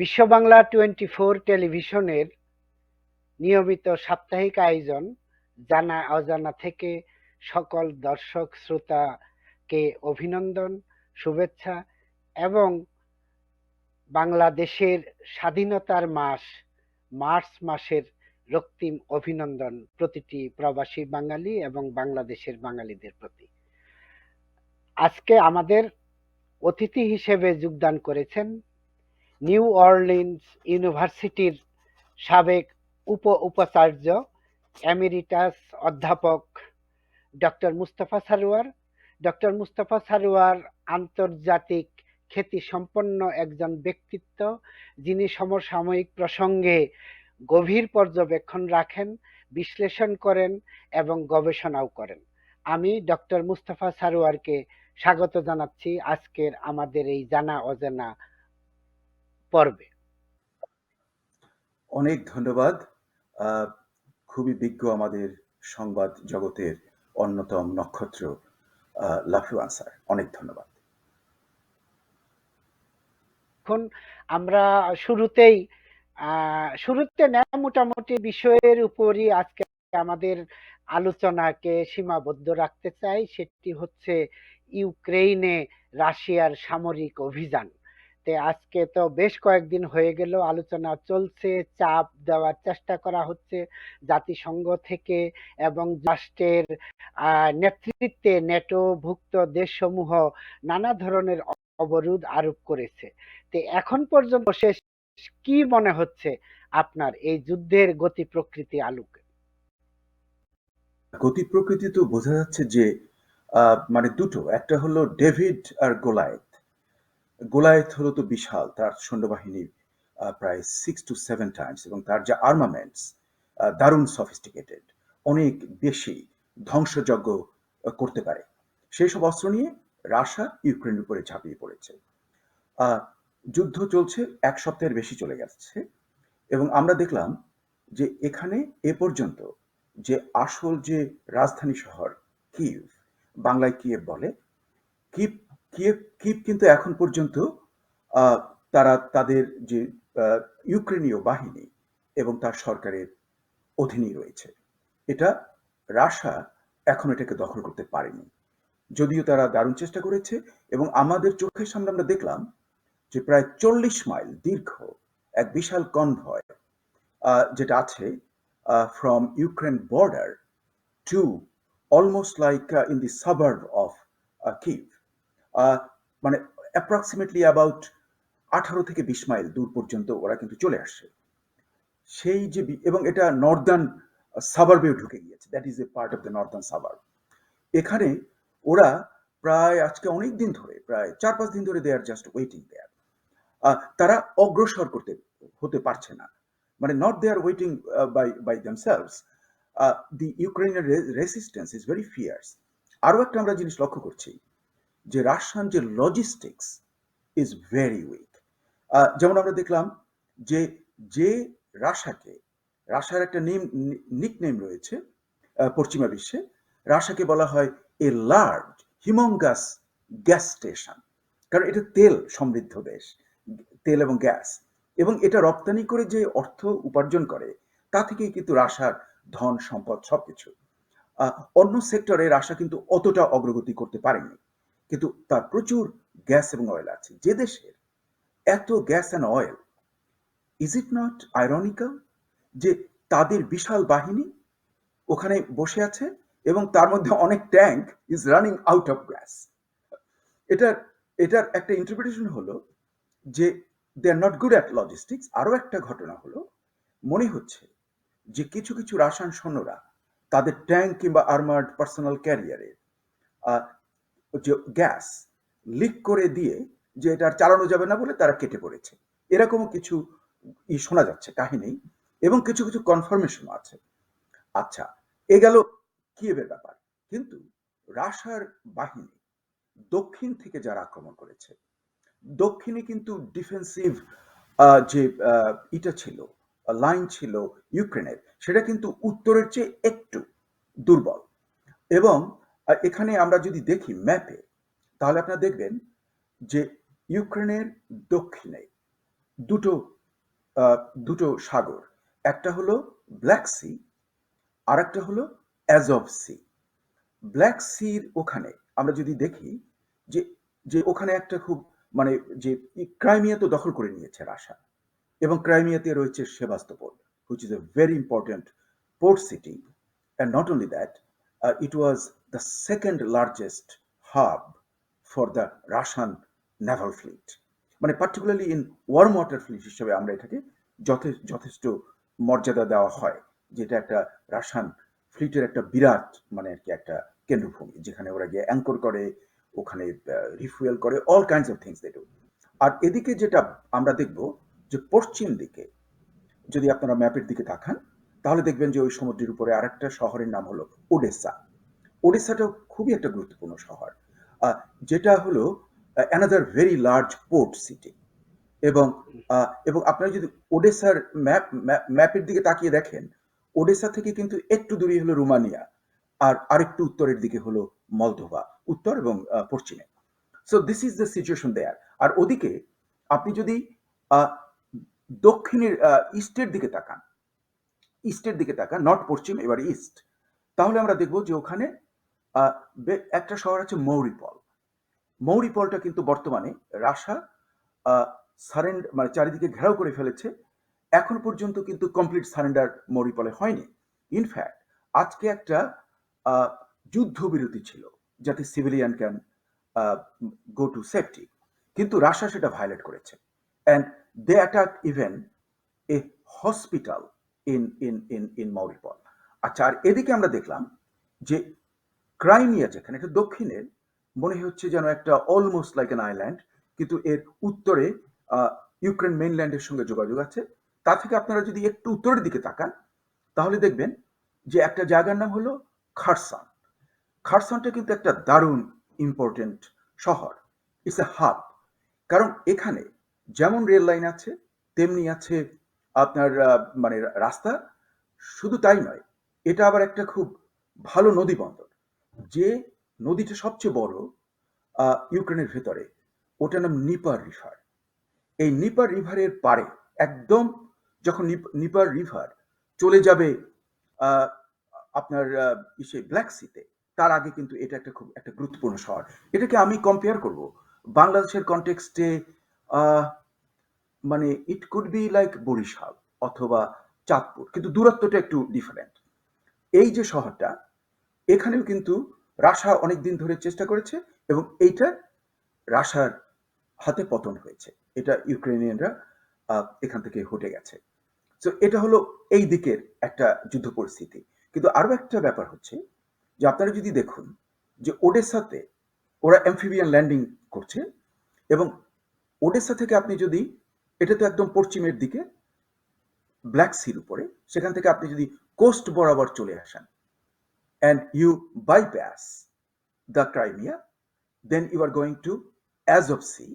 বিশ্ব বাংলা 24 টেলিভিশনের নিয়মিত সাপ্তাহিক আয়োজন জানা অজানা থেকে সকল দর্শক শ্রোতাকে অভিনন্দন, শুভেচ্ছা এবং বাংলাদেশের স্বাধীনতার মাস মার্চ মাসের রক্তিম অভিনন্দন প্রতিটি প্রবাসী বাঙালি এবং বাংলাদেশের বাঙালিদের প্রতি। আজকে আমাদের অতিথি হিসেবে যোগদান করেছেন নিউ অরলিন্স ইউনিভার্সিটির সাবেক উপাচার্য এমিরিটাস অধ্যাপক ডক্টর মুস্তাফা সারোয়ার। ডক্টর মুস্তাফা সারোয়ার আন্তর্জাতিক খ্যাতিসম্পন্ন একজন ব্যক্তিত্ব, যিনি সমসাময়িক প্রসঙ্গে গভীর পর্যবেক্ষণ রাখেন, বিশ্লেষণ করেন এবং গবেষণাও করেন। আমি ডক্টর মুস্তাফা সারোয়ারকে স্বাগত জানাচ্ছি আজকের আমাদের এই জানা অজানা পর্বে। অনেক ধন্যবাদ। খুবই বিজ্ঞ আমাদের সংবাদ জগতের অন্যতম নক্ষত্র লাফিওয়ান স্যার, অনেক ধন্যবাদ। এখন আমরা শুরুতে মোটামুটি বিষয়ের উপরই আজকে আমাদের আলোচনাকে সীমাবদ্ধ রাখতে চাই। সেটি হচ্ছে ইউক্রেইনে রাশিয়ার সামরিক অভিযান। আজকে তো বেশ কয়েকদিন হয়ে গেল আলোচনা চলছে, চাপ দেওয়ার চেষ্টা করা হচ্ছে জাতিসংঘ থেকে এবং রাষ্ট্রের নেতৃত্বে নেটোভুক্ত দেশসমূহ নানা ধরনের অবরোধ আরোপ করেছে। এখন পর্যন্ত শেষ কি মনে হচ্ছে আপনার এই যুদ্ধের গতি প্রকৃতি আলোকে? গতি প্রকৃতি তো বোঝা যাচ্ছে যে মানে দুটো, একটা হলো ডেভিড আর গোলায়েত। গোলায়েত হলো তো বিশাল, তার সৈন্যবাহিনী প্রায় 6 to 7 টাইমস, এবং তার যে আর্মামেন্টস দারুণ সফিস্টিকেটেড, অনেক বেশি ধ্বংসযজ্ঞ করতে পারে। সেই সব অস্ত্র নিয়ে রাশিয়া ইউক্রেনের উপরে ঝাঁপিয়ে পড়েছে। যুদ্ধ চলছে, এক সপ্তাহের বেশি চলে গেছে, এবং আমরা দেখলাম যে এখানে এ পর্যন্ত যে আসল যে রাজধানী শহর কিয়েভ, বাংলায় কিয়েভ বলে, কিয়েভ কিন্তু এখন পর্যন্ত তারা তাদের যে ইউক্রেনীয় বাহিনী এবং তার সরকারের অধীনেই রয়েছে। এটা রাশিয়া এখন এটাকে দখল করতে পারেনি, যদিও তারা দারুণ চেষ্টা করেছে। এবং আমাদের চোখের সামনে আমরা দেখলাম যে প্রায় 40 মাইল দীর্ঘ এক বিশাল কনভয় যেটা আছে from Ukraine border to almost like in the suburb of Kyiv, মানে অ্যাপ্রক্সিমেটলি অ্যাবাউট 18 থেকে 20 মাইল দূর পর্যন্ত ওরা কিন্তু চলে আসছে। সেই যে, এবং এটা নর্দার্ন সাবার্বেও ঢুকে গিয়েছে, that is a part of the northern suburb. এখানে ওরা প্রায় আজকে অনেক দিন ধরে, প্রায় 4-5 দিন ধরে দে আর জাস্ট ওয়েটিং দেয়ার। তারা অগ্রসর হতে পারছে না, মানে not they are waiting by themselves. The Ukrainian resistance is very fierce. আরো একটা আমরা জিনিস লক্ষ্য করছি যে রাশিয়ান যে লজিস্টিক্স ইজ ভেরি উইক। যেমন আমরা দেখলাম যে যে রাশিয়ার একটা নিকনেম রয়েছে পশ্চিমা বিশ্বে, রাশিয়াকে বলা হয় এ লার্জ হিউম্যাঙ্গাস গ্যাস স্টেশন, কারণ এটা তেল সমৃদ্ধ দেশ, তেল এবং গ্যাস, এবং এটা রপ্তানি করে যে অর্থ উপার্জন করে তা থেকেই কিন্তু রাশিয়ার ধন সম্পদ সবকিছু। অন্য সেক্টরে রাশিয়া কিন্তু অতটা অগ্রগতি করতে পারেনি, কিন্তু তার প্রচুর গ্যাস এবং অয়েল আছে। যে দেশের এত gas and oil, is it not ironical যে তাদের বিশাল বাহিনী ওখানে বসে আছে এবং তার মধ্যে অনেক tank is running out of gas? এটার একটা ইন্টারপ্রিটেশন হলো যে they are not good at logistics. আরো একটা ঘটনা হলো, মনে হচ্ছে যে কিছু কিছু রাশিয়ান সৈন্যরা তাদের ট্যাঙ্ক কিংবা আর্মার্ড পার্সোনাল ক্যারিয়ারে যে গ্যাস লিক করে দিয়ে যে এটা আর চালানো যাবে না বলে তারা কেটে পড়েছে, এরকমও কিছু শোনা যাচ্ছে কাহিনী, এবং কিছু কিছু কনফার্মেশন আছে। আচ্ছা, এ গেল কিয়েভের ব্যাপার। কিন্তু রাশিয়ার বাহিনী দক্ষিণ থেকে যারা আক্রমণ করেছে, দক্ষিণে কিন্তু ডিফেন্সিভ যে ইটা ছিল, লাইন ছিল ইউক্রেনের, সেটা কিন্তু উত্তরের চেয়ে একটু দুর্বল। এবং এখানে আমরা যদি দেখি ম্যাপে, তাহলে আপনারা দেখবেন যে ইউক্রেনের দক্ষিণে দুটো দুটো সাগর, একটা হলো ব্ল্যাক সি, আর একটা হলো অ্যাজভ সি। ব্ল্যাক সির ওখানে আমরা যদি দেখি যে যে ওখানে একটা খুব মানে যে ক্রাইমিয়া তো দখল করে নিয়েছে রাশিয়া, এবং ক্রাইমিয়াতে রয়েছে Sevastopol, which is a very important port city. And not only that, it was the second largest hub for the Russian naval fleet. মানে particularly in warm water fleet হিসেবে আমরা এটাকে যথেষ্ট মর্যাদা দেওয়া হয়, যেটা একটা রাশিয়ান ফ্লিটের একটা বিরাট মানে আর কি একটা কেন্দ্রভূমি, যেখানে ওরা গিয়ে অ্যাঙ্কর করে, ওখানে রিফুয়েল করে, all kinds of things they do. আর এদিকে যেটা আমরা দেখব যে পশ্চিম দিকে যদি আপনারা ম্যাপের দিকে তাকান, তাহলে দেখবেন যে ওই সমুদ্রের উপরে আরেকটা শহরের নাম হলো ওডেসা। ওডেসাটাও খুবই একটা গুরুত্বপূর্ণ শহর, যেটা হলো another very large port city. এবং এবং আপনারা যদি ওডেসার ম্যাপের দিকে তাকিয়ে দেখেন, ওডেসা থেকে কিন্তু একটু দূরে হলো রোমানিয়া, আর আরেকটু উত্তরের দিকে হলো মলদোভা, উত্তর এবং পশ্চিমে। So this is the situation there. আর ওদিকে আপনি যদি দক্ষিণের ইস্টের দিকে তাকান, নর্থ পশ্চিম, এবার ইস্ট, তাহলে আমরা দেখব যে ওখানে একটা শহর আছে মৌরিপল। মৌরিপলটা কিন্তু বর্তমানে রাশিয়া সারেন্ডার মানে চারিদিকে ঘেরাও করে ফেলেছে। এখন পর্যন্ত কিন্তু কমপ্লিট সারেন্ডার মৌরিপলে হয়নি। ইনফ্যাক্ট আজকে একটা যুদ্ধবিরতি ছিল, যাতে civilian can go to safety, কিন্তু রাশিয়া সেটা ভায়োলেট করেছে। And they attack even a hospital in Mariupol. আচ্ছা, আর এদিকে আমরা দেখলাম যে ক্রাইমিয়া, যেখানে এটা দক্ষিণের, মনে হচ্ছে যেন একটা অলমোস্ট লাইক অ্যান আইল্যান্ড, কিন্তু এর উত্তরে ইউক্রেন মেইনল্যান্ডের সঙ্গে যোগাযোগ আছে। তা থেকে আপনারা যদি একটু উত্তরের দিকে তাকান, তাহলে দেখবেন যে একটা জায়গার নাম হলো খারসান। খারসানটা কিন্তু একটা দারুণ ইম্পর্টেন্ট শহর, ইটস এ হাব। কারণ এখানে যেমন রেল লাইন আছে, তেমনি আছে আপনার মানে রাস্তা। শুধু তাই নয়, এটা আবার একটা খুব ভালো নদী বন্দর। যে নদীটা সবচেয়ে বড় ইউক্রেনের ভেতরে, ওটার নাম নিপার রিভার। এই নিপার রিভারের পারে একদম, যখন নিপার রিভার চলে যাবে আপনার ইসে ব্ল্যাক সিতে, তার আগে কিন্তু এটা একটা খুব একটা গুরুত্বপূর্ণ শহর। এটাকে আমি কম্পেয়ার করব বাংলাদেশের কনটেক্সটে, মানে it could be like Barishal অথবা চাঁদপুর, কিন্তু দূরত্বটা একটু ডিফারেন্ট। এই যে শহরটা, এখানেও কিন্তু রাশিয়া অনেকদিন ধরে চেষ্টা করেছে, এবং এইটা রাশিয়ার হাতে পতন হয়েছে। এটা ইউক্রেনিয়ানরা এখান থেকে হটে গেছে। তো এটা হলো এই দিকের একটা যুদ্ধ পরিস্থিতি। কিন্তু আরো একটা ব্যাপার হচ্ছে যে আপনারা যদি দেখুন যে ওডেসাতে ওরা অ্যাম্ফিবিয়ান ল্যান্ডিং করছে, এবং ওডেসা থেকে আপনি যদি, এটা তো একদম পশ্চিমের দিকে ব্ল্যাক সির উপরে, সেখান থেকে আপনি যদি কোস্ট বরাবর চলে আসেন and you bypass the Crimea, then you are going to Azov Sea.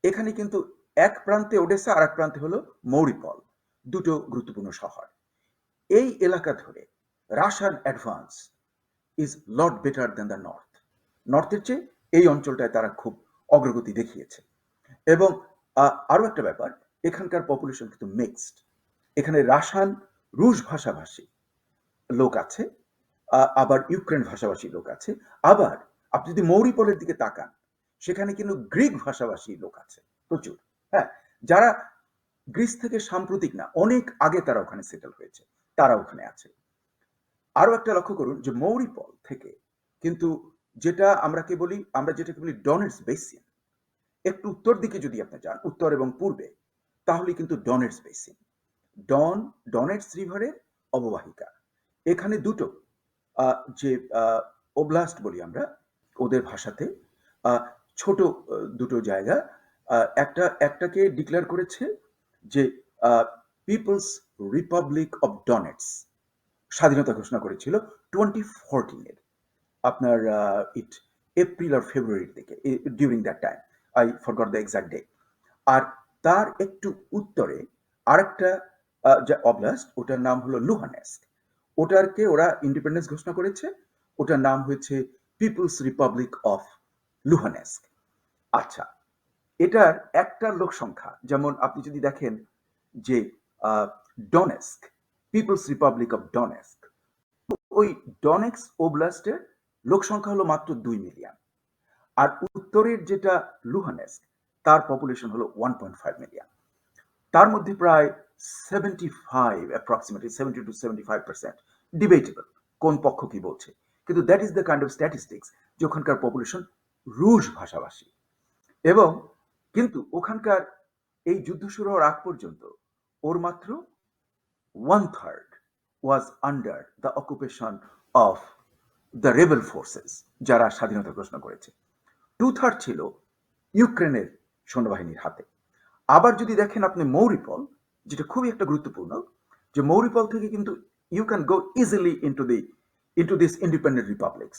এখানে কিন্তু এক প্রান্তে ওডেসা, আর এক প্রান্তে হলো মৌরিপল, দুটো গুরুত্বপূর্ণ শহর। এই এলাকা ধরে Russian advance is lot better than the north. নর্থের চেয়ে এই অঞ্চলটায় তারা খুব অগ্রগতি দেখিয়েছে। এবং আরো একটা ব্যাপার, এখানকার পপুলেশন কিন্তু মিক্সড। এখানে রাশিয়ান রুশ ভাষাভাষী লোক আছে, আবার ইউক্রেন ভাষাভাষী লোক আছে, আবার আপনি যদি মৌরিপলের দিকে তাকান, সেখানে কিন্তু গ্রিক ভাষাভাষী লোক আছে প্রচুর। হ্যাঁ, যারা গ্রিস থেকে সাম্প্রতিক না, অনেক আগে তারা ওখানে সেটেল হয়েছে, তারা ওখানে আছে। আরো একটা লক্ষ্য করুন যে মৌরিপল থেকে কিন্তু আমরা যেটাকে বলি ডনেটস বেসিন, একটু উত্তর দিকে যদি আপনি যান, উত্তর এবং পূর্বে, তাহলে কিন্তু ডনেটস বেসিন, ডনেটস রিভারের অববাহিকা। এখানে দুটো যে ওব্লাস্ট বলি আমরা ওদের ভাষাতে, ছোট দুটো জায়গা, একটাকে ডিক্লেয়ার করেছে যে পিপলস রিপাবলিক অফ ডনেটস, স্বাধীনতা ঘোষণা করেছিল 2014-এর আপনার ইট এপ্রিল আর ফেব্রুয়ারির দিকে, during that time, I forgot the exact day. আর তার একটু উত্তরে আরেকটা যে অবলাস্ট, ওটার নাম হলো লুহানেস্ক, ওটাকে ওরা ইন্ডিপেন্ডেন্স ঘোষণা করেছে, ওটার নাম হয়েছে পিপলস রিপাবলিক অফ লুহানেস্ক। আচ্ছা, এটার একটা লোক সংখ্যা, যেমন আপনি যদি দেখেন যে Donetsk, People's Republic of Donetsk, ওই ডনেক্স ওব্লাস্টের লোক সংখ্যা হলো মাত্র 2 মিলিয়ন। আর উত্তরের যেটা লুহানেস্ক, তার পপুলেশন হলো 1.5 মিলিয়ন। তার মধ্যে প্রায় 70 to 75% ডিবেটেবল, কোন পক্ষ কি বলছে, কিন্তু that is the kind of statistics যে ওখানকার পপুলেশন রুশ ভাষাভাষী। এবং কিন্তু ওখানকার এই যুদ্ধ শুরু হওয়ার আগ পর্যন্ত ওর মাত্র 1/3 was under the occupation of the rebel forces, যারা স্বাধীনতা ঘোষণা করেছে। 2/3 ছিল ইউক্রেনের সৈন্যবাহিনীর হাতে। আবার যদি দেখেন আপনি মৌরিপল, যেটা খুবই একটা গুরুত্বপূর্ণ, যে মৌরিপল থেকে কিন্তু you can go easily into this independent republics.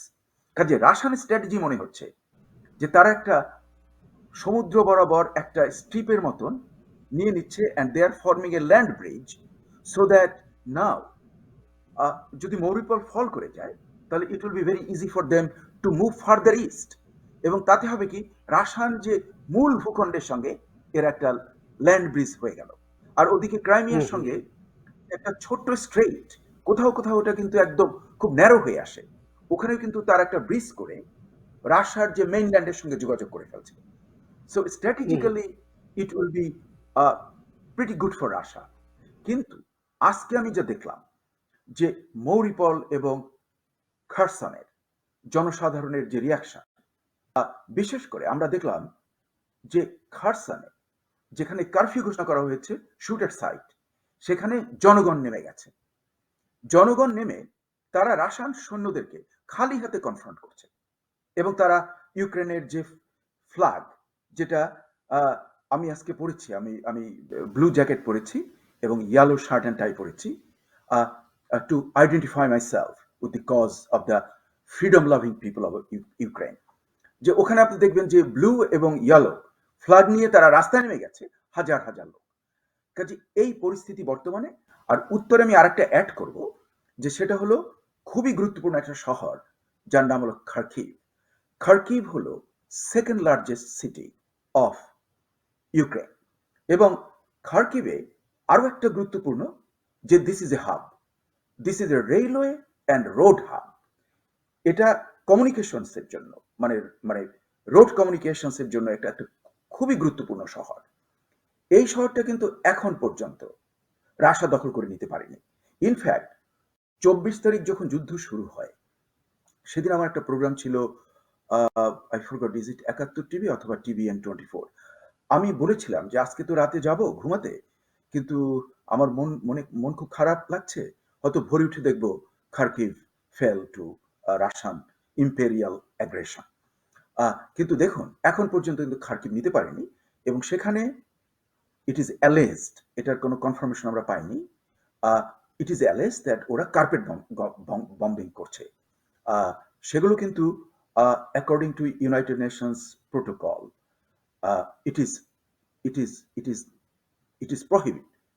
কাজে রাশিয়ান স্ট্র্যাটেজি মনে হচ্ছে যে তারা একটা সমুদ্র বরাবর একটা স্ট্রিপের মতন নিয়ে নিচ্ছে, and they are forming a land bridge, so that now যদি মৌরিপল ফল করে যায় তাহলে it will be very easy for them to move further east. এবং তাতে হবে কি, রাশিয়ান যে মূল ভূখণ্ডের সঙ্গে এর একটা ল্যান্ড ব্রিজ হয়ে গেল। আর ওদিকে ক্রাইমিয়ার সঙ্গে একটা ছোট্ট স্ট্রেইট, কোথাও কোথাও ওটা কিন্তু একদম খুব ন্যারো হয়ে আসে, ওখানেও কিন্তু তার একটা ব্রিজ করে রাশিয়ার যে মেইনল্যান্ডের সঙ্গে যোগাযোগ করে ফেলছে। So strategically it will B pretty good for Russia. কিন্তু আজকে আমি যা দেখলাম যে মৌরিপল এবং খারসনের জনসাধারণের যে রিয়াকশন, বিশেষ করে আমরা দেখলাম যে খারসনে যেখানে কারফিউ ঘোষণা করা হয়েছে শুটের সাইট, সেখানে জনগণ নেমে গেছে। জনগণ নেমে তারা রাশিয়ান সৈন্যদেরকে খালি হাতে কনফ্রন্ট করছে, এবং তারা ইউক্রেনের যে ফ্ল্যাগ, যেটা আমি আজকে পড়েছি, আমি আমি ব্লু জ্যাকেট পরেছি এবং ইয়েলো শার্ট অ্যান্ড টাই পরেছি, to identify myself with the cause of the freedom loving people of Ukraine. যে ওখানে আপনি দেখবেন যে ব্লু এবং ইয়েলো ফ্ল্যাগ নিয়ে তারা রাস্তায় নেমে গেছে হাজার হাজার লোক। কাজে এই পরিস্থিতি বর্তমানে। আর উত্তরে আমি আরেকটা অ্যাড করব, যে সেটা হলো খুবই গুরুত্বপূর্ণ একটা শহর, যার নাম হলো খার্কিভ। খার্কিভ হলো second largest city of Ukraine. এবং খার্কিভে আরো একটা গুরুত্বপূর্ণ, যে this is a hub, this is a railway and road hub. এটা কমিউনিকেশনসের জন্য, মানে মানে রোড কমিউনিকেশনসের জন্য একটা একটা খুবই গুরুত্বপূর্ণ শহর। এই শহরটা কিন্তু এখন পর্যন্ত রাশিয়া দখল করে নিতে পারেনি। ইনফ্যাক্ট 24 তারিখ যখন যুদ্ধ শুরু হয়, সেদিন আমার একটা প্রোগ্রাম ছিল, I forgot, is it 71 TV অথবা টিভিএন 24। আমি বলেছিলাম যে আজকে তো রাতে যাব ঘুমাতে, কিন্তু আমার মন খুব খারাপ লাগছে, হয়তো ভোরে উঠে দেখবো Kharkiv fail to Russian imperial aggression. কিন্তু দেখুন এখন পর্যন্ত কিন্তু খার্কিভ নিতে পারেনি, এবং সেখানে ইট ইজ অ্যালেজড, এটার কোনো কনফার্মেশন আমরা পাইনি, ইট ইজ অ্যালেজড দ্যাট ওরা কার্পেট বম্বিং করছে। সেগুলো কিন্তু according to United Nations protocol, it is it is it is it is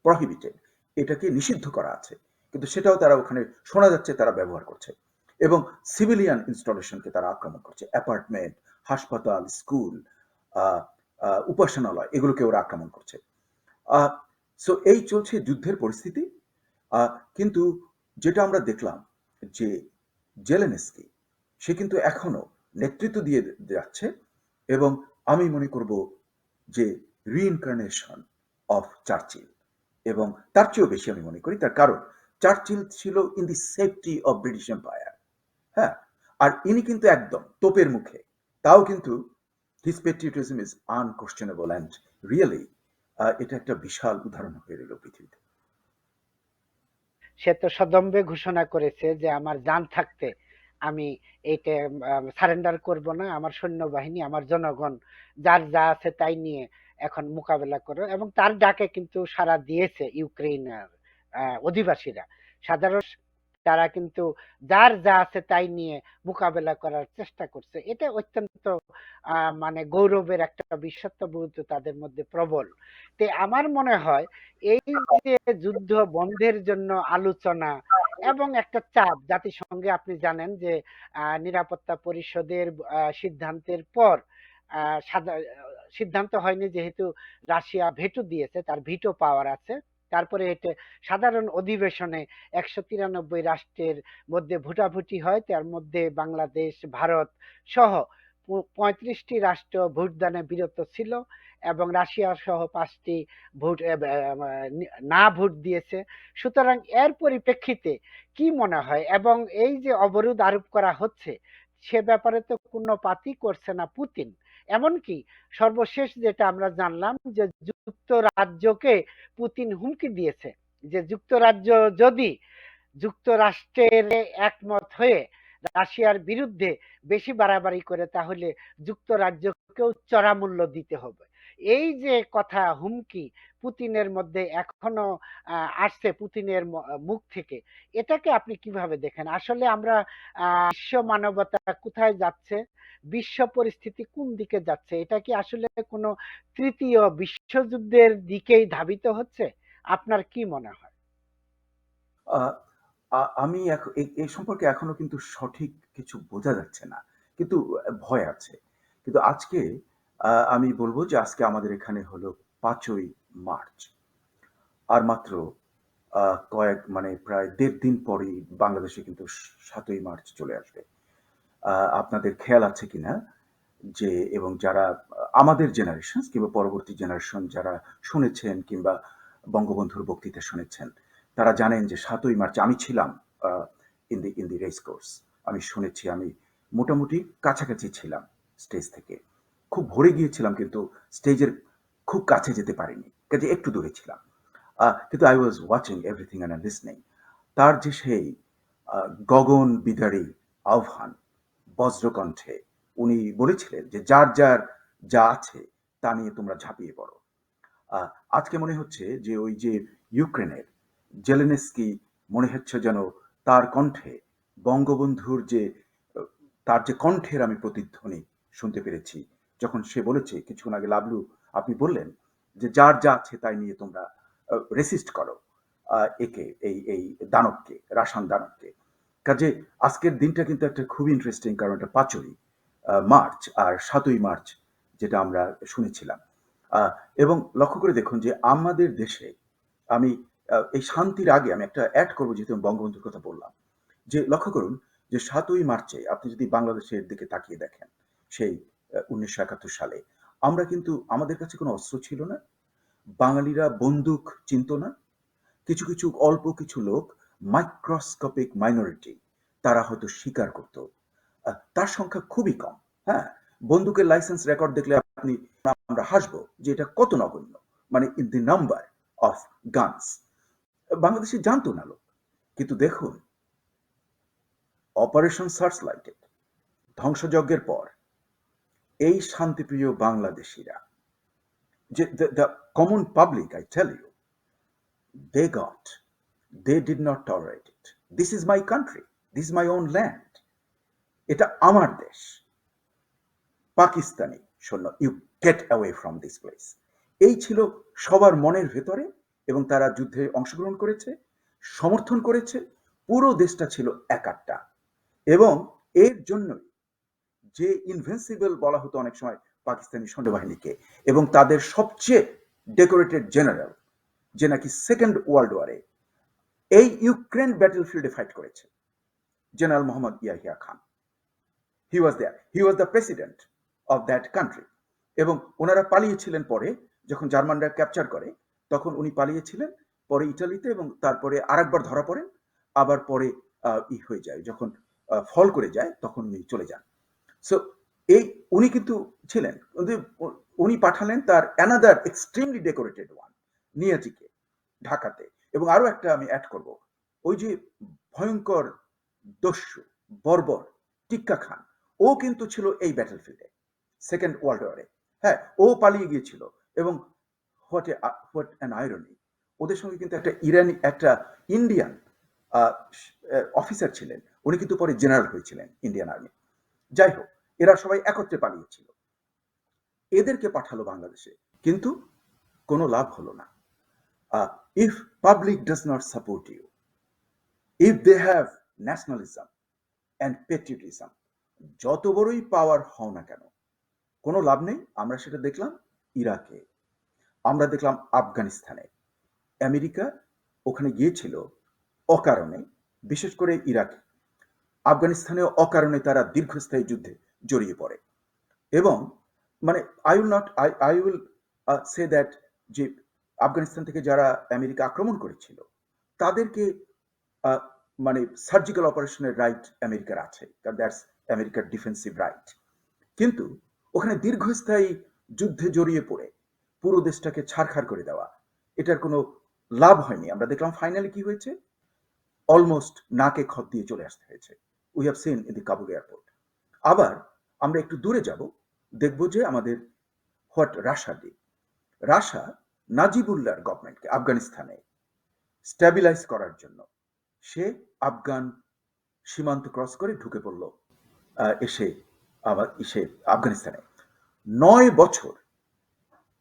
prohibited, এটাকে নিষিদ্ধ করা আছে, কিন্তু সেটাও তারা ওখানে শোনা যাচ্ছে তারা ব্যবহার করছে। এবং সিভিলিয়ান ইনস্টলেশনকে তারা আক্রমণ করছে, অ্যাপার্টমেন্ট, হাসপাতাল, স্কুল, উপাসনালয়, এগুলোকে ওরা আক্রমণ করছে। সো এই চলছে যুদ্ধের পরিস্থিতি। কিন্তু যেটা আমরা দেখলাম যে জেলেনস্কি, সে কিন্তু এখনো নেতৃত্ব দিয়ে যাচ্ছে, এবং আমি মনে করব যে রিইনকার্নেশন অফ চার্চিল, এবং তার চেয়েও বেশি আমি মনে করি, তার কারণ চার্চিল ছিল in the safety of British empire. হ্যাঁ, আর ইনি কিন্তু একদম তোপের মুখে, তাও কিন্তু his patriotism is unquestionable, and really এটা একটা বিশাল উদাহরণ হয়ে রইল পৃথিবীতে। সে তো সদম্ভে ঘোষণা করেছে যে আমার জান থাকতে আমি এইটা সারেন্ডার করব না, আমার সৈন্যবাহিনী, আমার জনগণ যার যা আছে তাই নিয়ে এখন মোকাবেলা করো। এবং তার ডাকে কিন্তু সাড়া দিয়েছে ইউক্রেনের অধিবাসীরা, সাধারণ, তারা কিন্তু যার যা আছে তাই নিয়ে মোকাবেলা করার চেষ্টা করছে। এটা অত্যন্ত মানে গৌরবের একটা বিশ্বত্ববোধ তাদের মধ্যে প্রবল। তে আমার মনে হয় এই যে যুদ্ধ বন্ধের জন্য আলোচনা এবং একটা চাপ জাতিসংঘে, আপনি জানেন যে নিরাপত্তা পরিষদের সিদ্ধান্তের পর সিদ্ধান্ত হয়নি, যেহেতু রাশিয়া ভেটো দিয়েছে, তার ভিটো পাওয়ার আছে। তারপরে এটা সাধারণ অধিবেশনে 193 রাষ্ট্রের মধ্যে ভোটাভুটি হয়, তার মধ্যে বাংলাদেশ, ভারত সহ 35টি রাষ্ট্র ভোটদানে বিরত ছিল এবং রাশিয়া সহ 5টি ভোট না ভোট দিয়েছে। সুতরাং এর পরিপ্রেক্ষিতে কি মনে হয়, এবং এই যে অবরোধ আরোপ করা হচ্ছে সে ব্যাপারে তো কোনো পাতই করছে না পুতিন। এমনকি সর্বশেষ যেটা আমরা জানলাম যে যুক্তরাজ্যকে পুতিন হুমকি দিয়েছে যে যুক্তরাজ্য যদি যুক্তরাষ্ট্রের একমত হয়ে রাশিয়ার বিরুদ্ধে বেশি বাড়াবাড়ি করে তাহলে যুক্তরাজ্যকেও চড়া মূল্য দিতে হবে। এই যে কথা, হুমকি পুতিনের মধ্যে এখনো আসছে পুতিনের মুখ থেকে, এটাকে আপনি কিভাবে দেখেন? আসলে আমরা বিশ্ব মানবতা কোথায় যাচ্ছে, বিশ্ব পরিস্থিতি কোন দিকে যাচ্ছে? এটা কি আসলে কোনো তৃতীয় বিশ্বযুদ্ধের দিকেই ধাবিত হচ্ছে? আপনার কি মনে হয়? আহ, আমি এই সম্পর্কে এখনো কিন্তু সঠিক কিছু বোঝা যাচ্ছে না, কিন্তু ভয় আছে। কিন্তু আজকে আমি বলবো যে আজকে আমাদের এখানে হলো 5ই মার্চ। আর মাত্র মানে প্রায় 1.5 দিন পরেই বাংলাদেশে কিন্তু 7ই মার্চ চলে আসবে। আপনাদের খেয়াল আছে কিনা যে, এবং যারা আমাদের জেনারেশন কিংবা পরবর্তী জেনারেশন যারা শুনেছেন কিংবা বঙ্গবন্ধুর বক্তৃতা শুনেছেন, তারা জানেন যে 7ই মার্চ আমি ছিলাম ইন দি রেস কোর্স। আমি শুনেছি, আমি মোটামুটি কাছাকাছি ছিলাম স্টেজ থেকে। খুব ভরে গিয়েছিলাম, কিন্তু স্টেজের খুব কাছে যেতে পারিনি, কাজে একটু দূরে ছিলাম। কিন্তু I was watching everything and listening. তার যে সেই গগন বিদারী আহ্বান, বজ্রকণ্ঠে উনি বলেছিলেন যে যার যার যা আছে তা নিয়ে তোমরা ঝাঁপিয়ে পড়ো। আহ, আজকে মনে হচ্ছে যে ওই যে ইউক্রেনের জেলেনস্কি, মনে হচ্ছে যেন তার কণ্ঠে বঙ্গবন্ধুর যে তার যে কণ্ঠের আমি প্রতিধ্বনি শুনতে পেরেছি, যখন সে বলেছে কিছুক্ষণ আগে, লাবলু আপনি বললেন যে যার যা আছে তাই নিয়ে তোমরা রেসিস্ট করো একে, এই দানবকে, রাসান দানবকে। কাজে আজকের দিনটা কিন্তু একটা খুবই ইন্টারেস্টিং, কারণ এটা 5ই মার্চ আর 7ই মার্চ যেটা আমরা শুনেছিলাম। এবং লক্ষ্য করে দেখুন যে আমাদের দেশে, আমি এই শান্তির আগে আমি একটা অ্যাড করবো, যেহেতু আমি বঙ্গবন্ধুর কথা বললাম, যে লক্ষ্য করুন যে 7ই মার্চে আপনি যদি বাংলাদেশের দিকে তাকিয়ে দেখেন, সেই 1971 সালে আমরা কিন্তু, আমাদের কাছে কোনো অস্ত্র ছিল না, বাঙালিরা বন্দুক চিনত না। কিছু কিছু অল্প কিছু লোক, মাইক্রোস্কোপিক মাইনরিটি, তারা হয়তো স্বীকার করত। তার সংখ্যা খুবই কম। হ্যাঁ, বন্দুকের লাইসেন্স রেকর্ড দেখলে আপনি, আমরা হাসবো যে এটা কত নগণ্য, মানে in the number of guns বাংলাদেশে জানতো না লোক। কিন্তু দেখুন, অপারেশন সার্চলাইটে ধ্বংসযজ্ঞের পর এই শান্তিপ্রিয় বাংলাদেশিরা, যে the common public, I tell you, they got, they did not tolerate it. This is my country, this is my own land, এটা আমার দেশ, পাকিস্তানি সৈন্য, you get away from this place. এই ছিল সবার মনের ভেতরে, এবং তারা যুদ্ধে অংশগ্রহণ করেছে, সমর্থন করেছে। পুরো দেশটা ছিল একাট্টা, এবং এর জন্যই যে ইনভিনসিবল বলা হতো অনেক সময় পাকিস্তানি সৈন্যবাহিনীকে, এবং তাদের সবচেয়ে ডেকোরেটেড জেনারেল, যে নাকি সেকেন্ড ওয়ার্ল্ড ওয়ারে এই ইউক্রেন ব্যাটলফিল্ডে ফাইট করেছে, general Mohammad Yahya Khan. He was there, he was the president of that country. এবং ওনারা পালিয়েছিলেন পরে, যখন জার্মানরা ক্যাপচার করে তখন উনি পালিয়েছিলেন পরে ইটালিতে, এবং তারপরে আরেকবার ধরা পড়েন, আবার পরে হয়ে যায়, যখন ফল করে যায় তখন উনি চলে যান। সো এই উনি কিন্তু ছিলেন, উনি পাঠালেন তার অ্যানাদার এক্সট্রিমলি ডেকোরেটেড ওয়ান, নিয়াজিকে, ঢাকাতে। এবং আরো একটা আমি অ্যাড করব, ওই যে ভয়ঙ্কর দস্যু বর্বর টিক্কা খান, ও কিন্তু ছিল এই ব্যাটলফিল্ডে সেকেন্ড ওয়ার্ল্ড ওয়ারে। হ্যাঁ, ও পালিয়ে গিয়েছিল। এবং হোয়াট অ্যান আইরনি, ওদের সঙ্গে কিন্তু একটা ইরানি, একটা ইন্ডিয়ান অফিসার ছিলেন, উনি কিন্তু পরে জেনারেল হয়েছিলেন ইন্ডিয়ান আর্মি। যাই হোক, এরা সবাই একত্রে পালিয়েছিল, এদেরকে পাঠালো বাংলাদেশে, কিন্তু কোনো লাভ হলো না। If public does not support you, if they have nationalism and patriotism, যত বড়ই পাওয়ার হও না কেন, কোনো লাভ নেই। আমরা সেটা দেখলাম ইরাকে, আমরা দেখলাম আফগানিস্তানে। আমেরিকা ওখানে গিয়েছিল অকারণে, বিশেষ করে ইরাকে। আফগানিস্তানে অকারণে তারা দীর্ঘস্থায়ী যুদ্ধে জড়িয়ে পড়ে এবং মানে আই উইল সে দ্যাট যে আফগানিস্তান থেকে যারা আমেরিকা আক্রমণ করেছিল তাদেরকে আহ, মানে সার্জিক্যাল অপারেশনের রাইট আমেরিকার আছে, দ্যাটস আমেরিকার ডিফেন্সিভ রাইট। কিন্তু ওখানে দীর্ঘস্থায়ী যুদ্ধে জড়িয়ে পড়ে পুরো দেশটাকে ছারখার করে দেওয়া, এটার কোনো লাভ হয়নি। আমরা দেখলাম ফাইনালি কি হয়েছে, অলমোস্ট নাকে খত দিয়ে চলে আসতে হয়েছে। We have seen in the Kabul airport. আবার আমরা একটু দূরে যাব, দেখব যে আমাদের হোয়াট রাশা ডে। রাশা নাজিবুল্লাহর গভর্নমেন্টকে আফগানিস্তানে স্ট্যাবিলাইজ করার জন্য সে আফগান সীমান্ত ক্রস করে ঢুকে পড়ল, এসে আফগানিস্তানে 9 বছর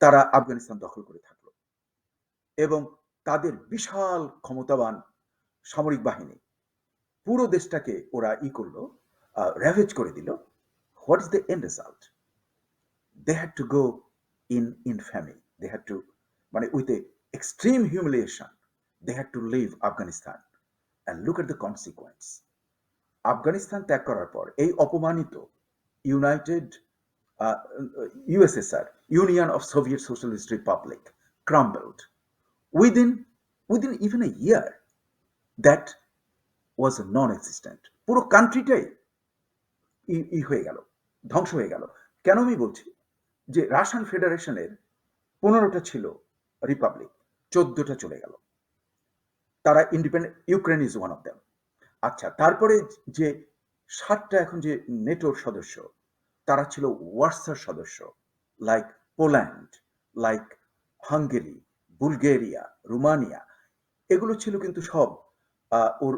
তারা আফগানিস্তান দখল করে থাকলো এবং তাদের বিশাল ক্ষমতাবান সামরিক বাহিনী পুরো দেশটাকে ওরা করলো, র্যাভেজ করে দিল। What is the end result? They had to go in infamy. They had to, মানে with a extreme humiliation, they had to leave Afghanistan. And look at the consequence. Afghanistan ত্যাগ করার পর এই অপমানিত United USSR, Union of Soviet Socialist Republic, crumbled within even a year. That was non-existent. পুরো কান্ট্রিটাই হয়ে গেল, ধ্বংস হয়ে গেল। কেন আমি বলছি যে রাশিয়ান ফেডারেশনের 15টা ছিল রিপাবলিক, 14টা চলে গেল, তারা independent. Ukraine is one of them. আচ্ছা, তারপরে যে 7টা এখন যে নেটোর সদস্য, তারা ছিল ওয়ার্সার সদস্য, like Poland, like Hungary, Bulgaria, Romania. এগুলো ছিল কিন্তু সব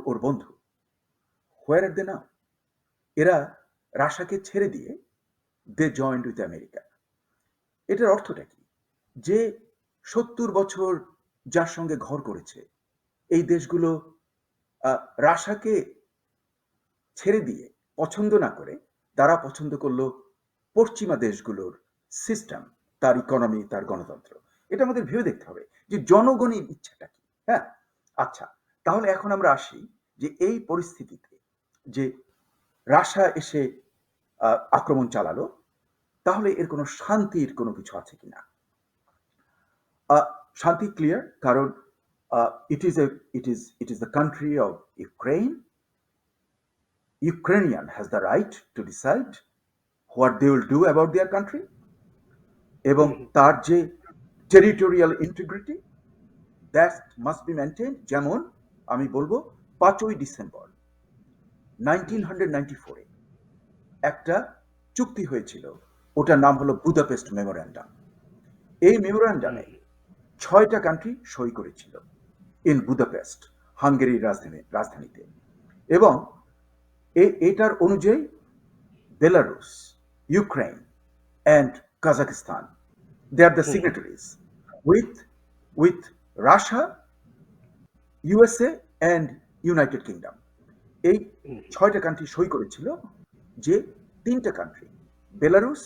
ওর বন্ধু। হোয়ার আর দে নাও? এরা রাশিয়াকে ছেড়ে দিয়ে দে জয়েন্ট উইথ আমেরিকা। এটার অর্থটা কি? যে 70 বছর যার সঙ্গে ঘর করেছে, এই দেশগুলো রাশিয়াকে ছেড়ে দিয়ে পছন্দ না করে তারা পছন্দ করলো পশ্চিমা দেশগুলোর সিস্টেম, তার ইকোনমি, তার গণতন্ত্র। এটা আমাদের ভেবে দেখতে হবে যে জনগণের ইচ্ছাটা কি। হ্যাঁ, আচ্ছা, তাহলে এখন আমরা আসি যে এই পরিস্থিতিতে যে রাশিয়া এসে আক্রমণ চালালো, তাহলে এর কোনো শান্তির কোনো কিছু আছে কিনা? শান্তি ক্লিয়ার, কারণ it is the country of Ukraine. Ukrainian has the right to decide what they will do about their country, এবং তার যে territorial integrity, that must be maintain. যেমন আমি বলবো 5ই ডিসেম্বর 1994 একটা চুক্তি হয়েছিল, ওটার নাম হলো বুদাপেস্ট মেমোরেন্ডাম। এই মেমোরেন্ডামে 6টা কান্ট্রি সই করেছিল ইন বুদাপেস্ট, হাঙ্গেরির রাজধানীতে। এবং এটার অনুযায়ী Belarus, Ukraine and Kazakhstan, they are the signatories. With Russia, USA and United Kingdom, এই 6টা কান্ট্রি সই করেছিল যে 3টা কান্ট্রি, বেলারুস,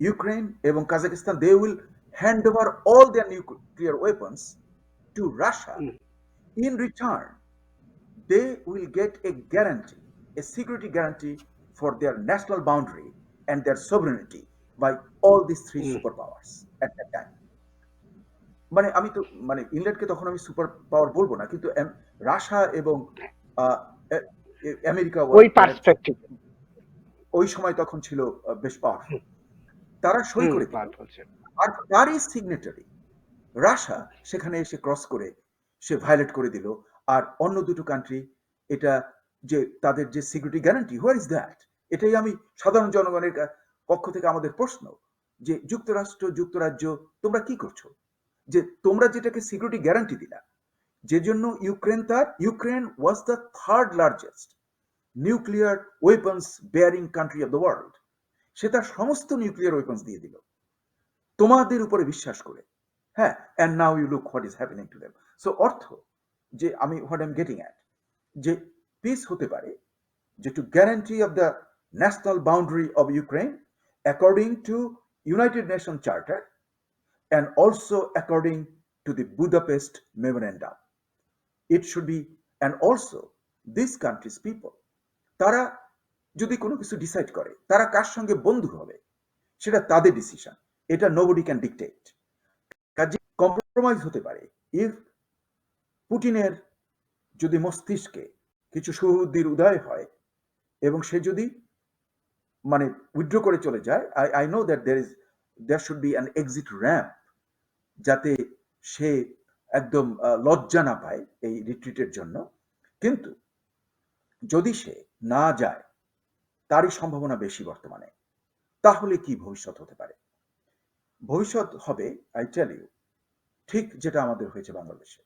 ইউক্রেন এবং Kazakhstan, they will hand over all their nuclear weapons to Russia. In return, they will get a guarantee, a security guarantee for their national boundary and their sovereignty by all these 3 superpowers at that time. মানে আমি তো মানে ইংল্যান্ডকে তখন আমি super power বলবো না, কিন্তু রাশিয়া এবং আমেরিকা ওই পার্সপেক্টিভ ওই সময় তখন ছিল বেশ পাওয়ারফুল। তারা সই করে দিল, আর তারই সিগনেটারি রাশিয়া সেখানে এসে ক্রস করে সে ভায়োলেট করে দিল। আর অন্য 2টো কান্ট্রি, এটা যে তাদের যে security guarantee, where is that? এটাই আমি সাধারণ জনগণের পক্ষ থেকে আমাদের প্রশ্ন, যে যুক্তরাষ্ট্র, যুক্তরাজ্য, তোমরা কি করছো? যে তোমরা যেটাকে সিকিউরিটি গ্যারান্টি দিলা, যে জন্য Ukraine was the 3rd largest nuclear weapons bearing country of the world, সে তার সমস্ত নিউক্লিয়ার ওয়েপন্স দিয়ে দিল তোমাদের উপরে বিশ্বাস করে। হ্যাঁ, and now you look what is happening to them. So অর্থ যে আমি what I'm getting at, যে পিস হতে পারে যে to guarantee of the national boundary of Ukraine according to United Nations Charter and also according to the Budapest Memorandum. It should be, and also this country's people, তারা যদি কোনো কিছু decide করে তারা কার সঙ্গে বন্ধু হবে সেটা তাদের ডিসিশন, এটা নোবডি ক্যান ডিকটেট। কাজে কম্প্রোমাইজ হতে পারে। ইফ পুটিনের যদি মস্তিষ্কে কিছু সুবুদ্ধির উদয় হয় এবং সে যদি মানে উইথড্র করে চলে যায়, I know that there should be an exit ramp, যাতে সে একদম লজ্জা না পায় এই রিট্রিটের জন্য। কিন্তু যদি সে না যায়, তারই সম্ভাবনা বেশি বর্তমানে। তাহলে কি ভবিষ্যৎ হতে পারে? ভবিষ্যৎ হবে, আই টেল ইউ, ঠিক যেটা আমাদের হয়েছে বাংলাদেশে।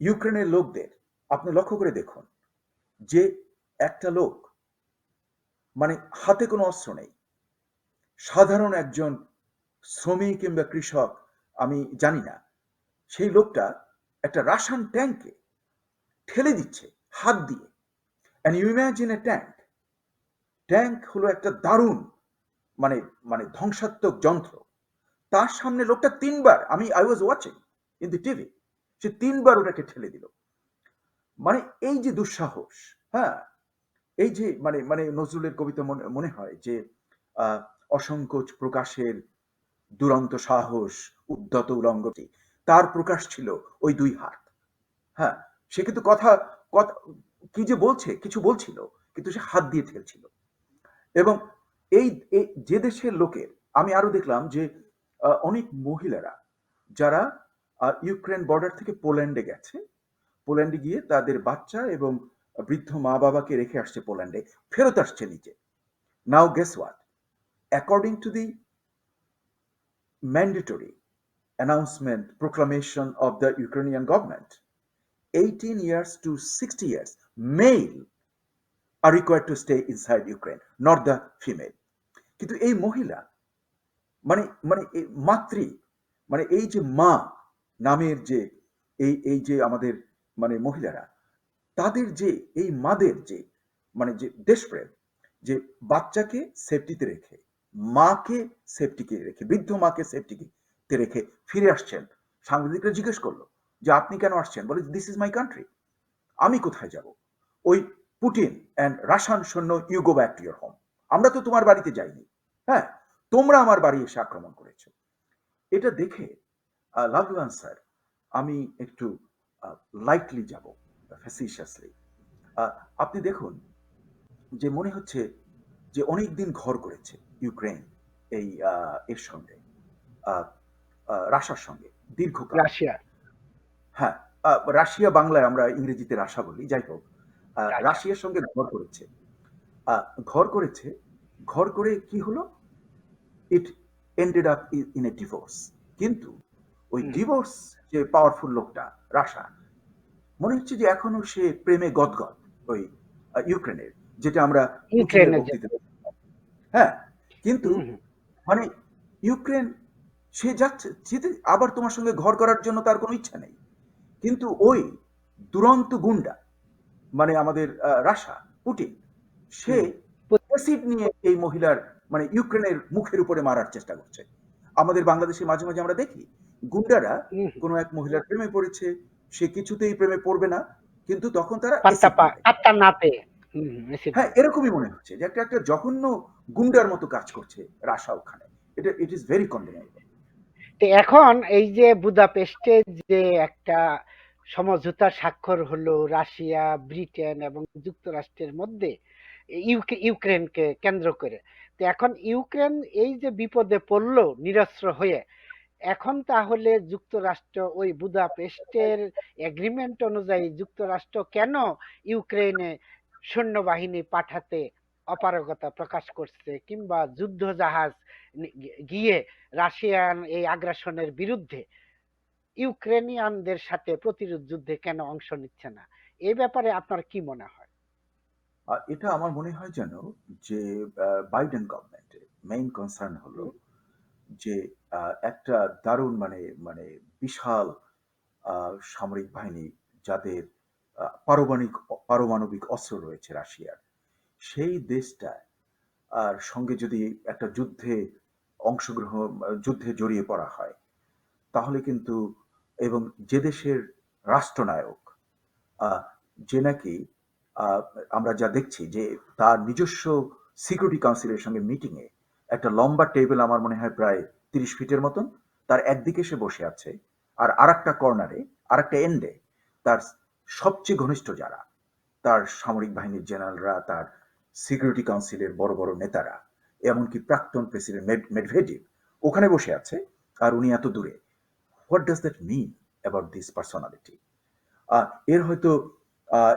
ইউক্রেনের লোকদের আপনি লক্ষ্য করে দেখুন যে একটা লোক মানে হাতে কোনো অস্ত্র নেই, সাধারণ একজন শ্রমিক কিংবা কৃষক আমি জানি না, সেই লোকটা একটা রাশিয়ান ট্যাঙ্কে ঠেলে দিচ্ছে হাত দিয়ে। And you imagine a tank, tank হলো একটা দারুণ মানে মানে ধ্বংসাত্মক যন্ত্র, তার সামনে লোকটা তিনবার, I was watching in the TV, সে তিনবার ওটাকে ঠেলে দিল। মানে এই যে দুঃসাহস, হ্যাঁ, এই যে মানে মানে নজরুলের কবিতা মনে হয় যে অসংকোচ প্রকাশের দুরন্ত সাহস, উদ্ধত উলঙ্গতি, তার প্রকাশ ছিল ওই দুই হাত। হ্যাঁ, সে কিন্তু কথা কথা কি যে বলছে, কিছু বলছিল, কিন্তু সে হাত দিয়ে ঠেলছিল। এবং এই যে দেশের লোকের, আমি আরো দেখলাম যে অনেক মহিলারা যারা ইউক্রেন বর্ডার থেকে পোল্যান্ডে গেছে, পোল্যান্ডে গিয়ে তাদের বাচ্চা এবং বৃদ্ধ মা বাবাকে রেখে আসছে পোল্যান্ডে, ফেরত আসছে নিচে। Now guess what, according to the mandatory announcement proclamation of the Ukrainian government, 18 years to 60 years male are required to stay inside Ukraine, not the female. কিন্তু এই মহিলা মানে মানে মাতৃ, মানে এই যে মা নামের যে এই যে আমাদের মানে মহিলারা, তাদের যে এই মাদের যে মানে যে দেশপ্রেম, যে বাচ্চাকে সেফটিতে রেখে, মাকে সেফটিকে রেখে, বৃদ্ধ মাকে সেফটিতে রেখে ফিরে আসছেন। সাংবাদিকরা জিজ্ঞেস করলো যে আপনি কেন আসছেন? বলে দিস ইজ মাই কান্ট্রি, আমি কোথায় যাব? ওই পুটিন অ্যান্ড রাশিয়ান সৈন্য, you go back to your home, আমরা তো তোমার বাড়িতে যাইনি, হ্যাঁ, তোমরা আমার বাড়ি এসে আক্রমণ করেছো। এটা দেখে লাভবান স্যার, আমি একটু লাইটলি যাব, ফ্যাসিশিয়াসলি। আপনি দেখুন যে মনে হচ্ছে যে অনেকদিন ঘর করেছে ইউক্রেন এই এর সঙ্গে, রাশিয়ার সঙ্গে দীর্ঘকাল। রাশিয়া, হ্যাঁ, রাশিয়া বাংলায় আমরা ইংরেজিতে রাশা বলি, যাই হোক, রাশিয়া। রাশিয়ার সঙ্গে ঘর করেছে। ঘর করেছে, ঘর করে কি হলো, it ended up in a divorce. কিন্তু ওই ডিভোর্স যে পাওয়ারফুল লোকটা রাশা, মনে হচ্ছে যে এখনো সে প্রেমে গদগদ ওই ইউক্রেনের, যেটা আমরা পুতিনের ইউক্রেনের জন্য। বক্তৃতা। হ্যাঁ, কিন্তু মানে ইউক্রেন সে যাচ্ছে যেতে, আবার তোমার সঙ্গে ঘর করার জন্য তার কোনো ইচ্ছা নেই। কিন্তু ওই দুরন্ত গুন্ডা মানে আমাদের রাশা পুটিন, সে অ্যাসিড নিয়ে এই মহিলার মানে ইউক্রেনের মুখের উপরে মারার চেষ্টা করছে। আমাদের বাংলাদেশে মাঝে মাঝে আমরা দেখি গুন্ডারা কোনো এক মহিলার প্রেমে পড়েছে, সে কিছুতেই প্রেমে পড়বে না, কিন্তু তখন তারা অ্যাসিড মারে। পাত্তা না পেয়ে। acid হ্যাঁ, মারে। এরকমই মনে হচ্ছে যে একটা জঘন্য গুন্ডার মতো কাজ করছে রাশা ওখানে। এটা ইট ইজ ভেরি কন্ডেনেবল। তো এখন এই যে বুদাপেস্টে যে একটা সমঝোতা স্বাক্ষর হলো রাশিয়া, ব্রিটেন এবং যুক্তরাষ্ট্রের মধ্যে ইউক্রেনকে কেন্দ্র করে, তো এখন ইউক্রেন এই যে বিপদে পড়লো নিরস্ত্র হয়ে, এখন তাহলে যুক্তরাষ্ট্র ওই বুদাপেস্টের এগ্রিমেন্ট অনুযায়ী যুক্তরাষ্ট্র কেন ইউক্রেনে সৈন্যবাহিনী পাঠাতে অপারগতা প্রকাশ করছে, কিংবা যুদ্ধ জাহাজ গিয়ে রাশিয়ান এই আগ্রাসনের বিরুদ্ধে ইউক্রেনিয়ানদের সাথে প্রতিরোধ যুদ্ধে কেন অংশ নিচ্ছে না? এই ব্যাপারে আপনার কি মনে হয়? এটা আমার মনে হয় যেন যে বাইডেন গভর্নমেন্টের মেইন কনসার্ন হলো যে একটা দারুণ মানে মানে বিশাল সামরিক বাহিনী, যাদের পারমাণবিক পারমাণবিক অস্ত্র রয়েছে রাশিয়ার, সেই দেশটা আর সঙ্গে যদি একটা যুদ্ধে জড়িয়ে পড়া হয়, তাহলে কিন্তু, এবং যে দেশের রাষ্ট্রনায়ক, আহ, যে নাকি, আহ, আমরা যা দেখছি যে তার নিজস্ব সিকিউরিটি কাউন্সিলের সঙ্গে মিটিংয়ে একটা লম্বা টেবিল, আমার মনে হয় প্রায় 30 ফিটের মতন, তার একদিকে সে বসে আছে, আর আরেকটা কর্নারে, আরেকটা এন্ডে তার সবচেয়ে ঘনিষ্ঠ যারা, তার সামরিক বাহিনীর জেনারেলরা, তার সিকিউরিটি কাউন্সিলের বড় বড় নেতারা, এমনকি প্রাক্তন প্রেসিডেন্ট মেডভেডিভ ওখানে বসে আছে, আর উনি এত দূরে। What does that mean about this personality? এর হয়তো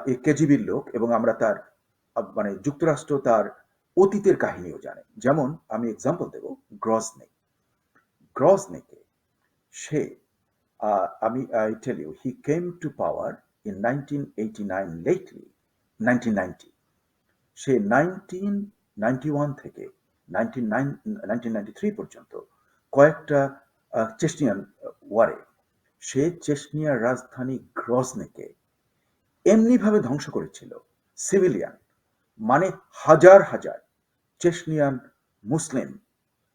এই কেজিবির লোক, এবং আমরা তার মানে যুক্তরাষ্ট্র তার অতীতের কাহিনীও জানে। যেমন আমি এক্সাম্পল দেব, গ্রজনে। গ্রজনেকে সে, আমি I tell you, he came to power in 1989, lately 1990। সে 1991 থেকে 1993 পর্যন্ত কয়েকটা চেচনিয়ান ওয়ারে সে চেচনিয়ার রাজধানী গ্রজনেকে এমনিভাবে ধ্বংস করেছিল। সিভিলিয়ান, মানে হাজার হাজার চেচনিয়ান মুসলিম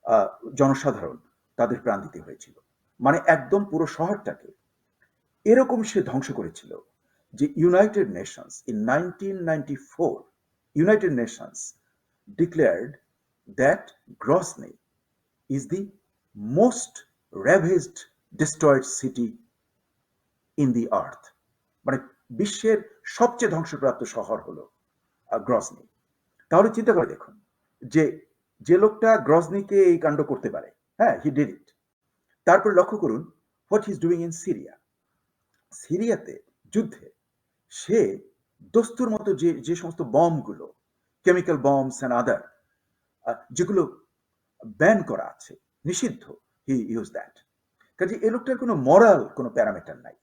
আহ, জনসাধারণ, তাদের প্রাণ দিতে হয়েছিল। মানে একদম পুরো শহরটাকে এরকম সে ধ্বংস করেছিল যে United Nations in 1994, United Nations declared that Grozny is the most ravaged, destroyed city in the earth. মানে বিশ্বের সবচেয়ে ধ্বংসপ্রাপ্ত শহর হলো গ্রজনি। তাহলে চিন্তা করে দেখুন যে যে লোকটা গ্রজনিকে এই কাণ্ড করতে পারে, হ্যাঁ, হি ডিড ইট। তারপর লক্ষ্য করুন what he is doing in Syria. সিরিয়াতে যুদ্ধে সে দস্তুর মতো যে যে সমস্ত বমগুলো, কেমিক্যাল বমস অ্যান্ড আদার, যেগুলো ব্যান করা আছে, নিষিদ্ধ, হি ইউজ দ্যাট। কাজে এই লোকটার কোনো মরাল কোনো প্যারামিটার নাই।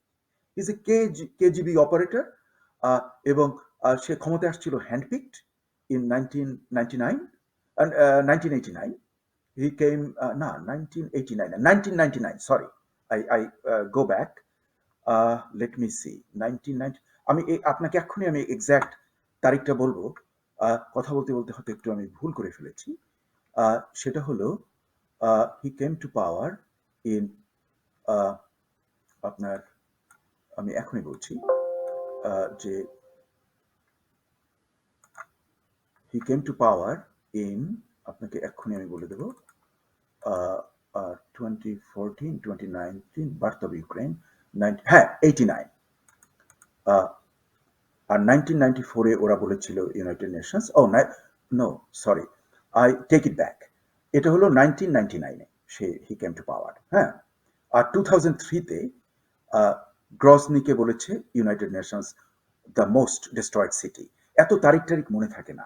ইজ এ কেজিবি অপারেটর, এবং সে ক্ষমতায় আসছিল হ্যান্ডপিকড ইন 1999 and 1989 he came, না 1989 1999, sorry, I go back, let me see, 1990, আমি আপনাকে এক্ষুনি আমি এক্স্যাক্ট তারিখটা বলবো। কথা বলতে বলতে হয়তো একটু আমি ভুল করে ফেলেছি। সেটা হলো হি কেম টু পাওয়ার ইন, আপনার, আমি এখনই বলছি যে হি কেম টু পাওয়ার ইন, আপনাকে এক্ষুনি আমি বলে দেবো, 2014, 2019, বার্থ অফ ইউক্রেন, হ্যাঁ 89। আর 1994-এ ওরা বলেছিল United Nations, oh no sorry, I take it back, এটা হলো 1999-এ সে হি কেম টু পাওয়ার, হ্যাঁ। আর 2003-তে গ্রজনিকে বলেছে United Nations the most destroyed city. এত তারিখ মনে থাকে না,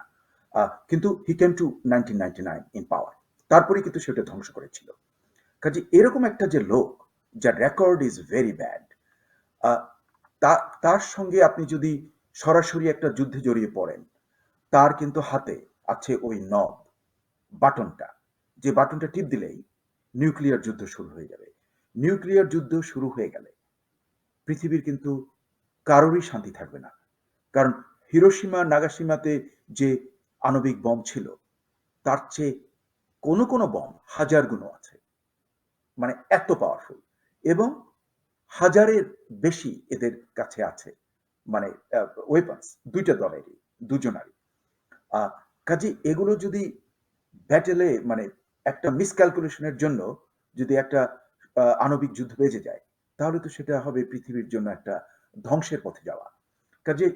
কিন্তু হি কেম টু 1999 ইন পাওয়ার। তারপরে কিন্তু সেটা ধ্বংস করেছিল। কাজে এরকম একটা যে লোক, যার রেকর্ড ইজ ভেরি ব্যাড, তার সঙ্গে আপনি যদি সরাসরি একটা যুদ্ধে জড়িয়ে পড়েন, তার কিন্তু হাতে আছে ওই নব, বাটনটা, যে বাটনটা টিপ দিলেই নিউক্লিয়ার যুদ্ধ শুরু হয়ে যাবে। নিউক্লিয়ার যুদ্ধ শুরু হয়ে গেলে পৃথিবীর কিন্তু কারোরই শান্তি থাকবে না। কারণ হিরোশিমা নাগাসিমাতে যে আণবিক বম ছিল, তার চেয়ে কোনো কোনো বম হাজার গুণ আছে, মানে এত পাওয়ারফুল, এবং হাজারের বেশি এদের কাছে আছে, মানে ওয়েপন্স, দুইটা দলেরই, দুজনারই। কাজে এগুলো যদি ব্যাটেলে, মানে একটা মিসক্যালকুলেশনের জন্য যদি একটা আণবিক যুদ্ধ বেজে যায়, তাহলে তো সেটা হবে পৃথিবীর জন্য একটা ধ্বংসের পথে যাওয়া। কাজে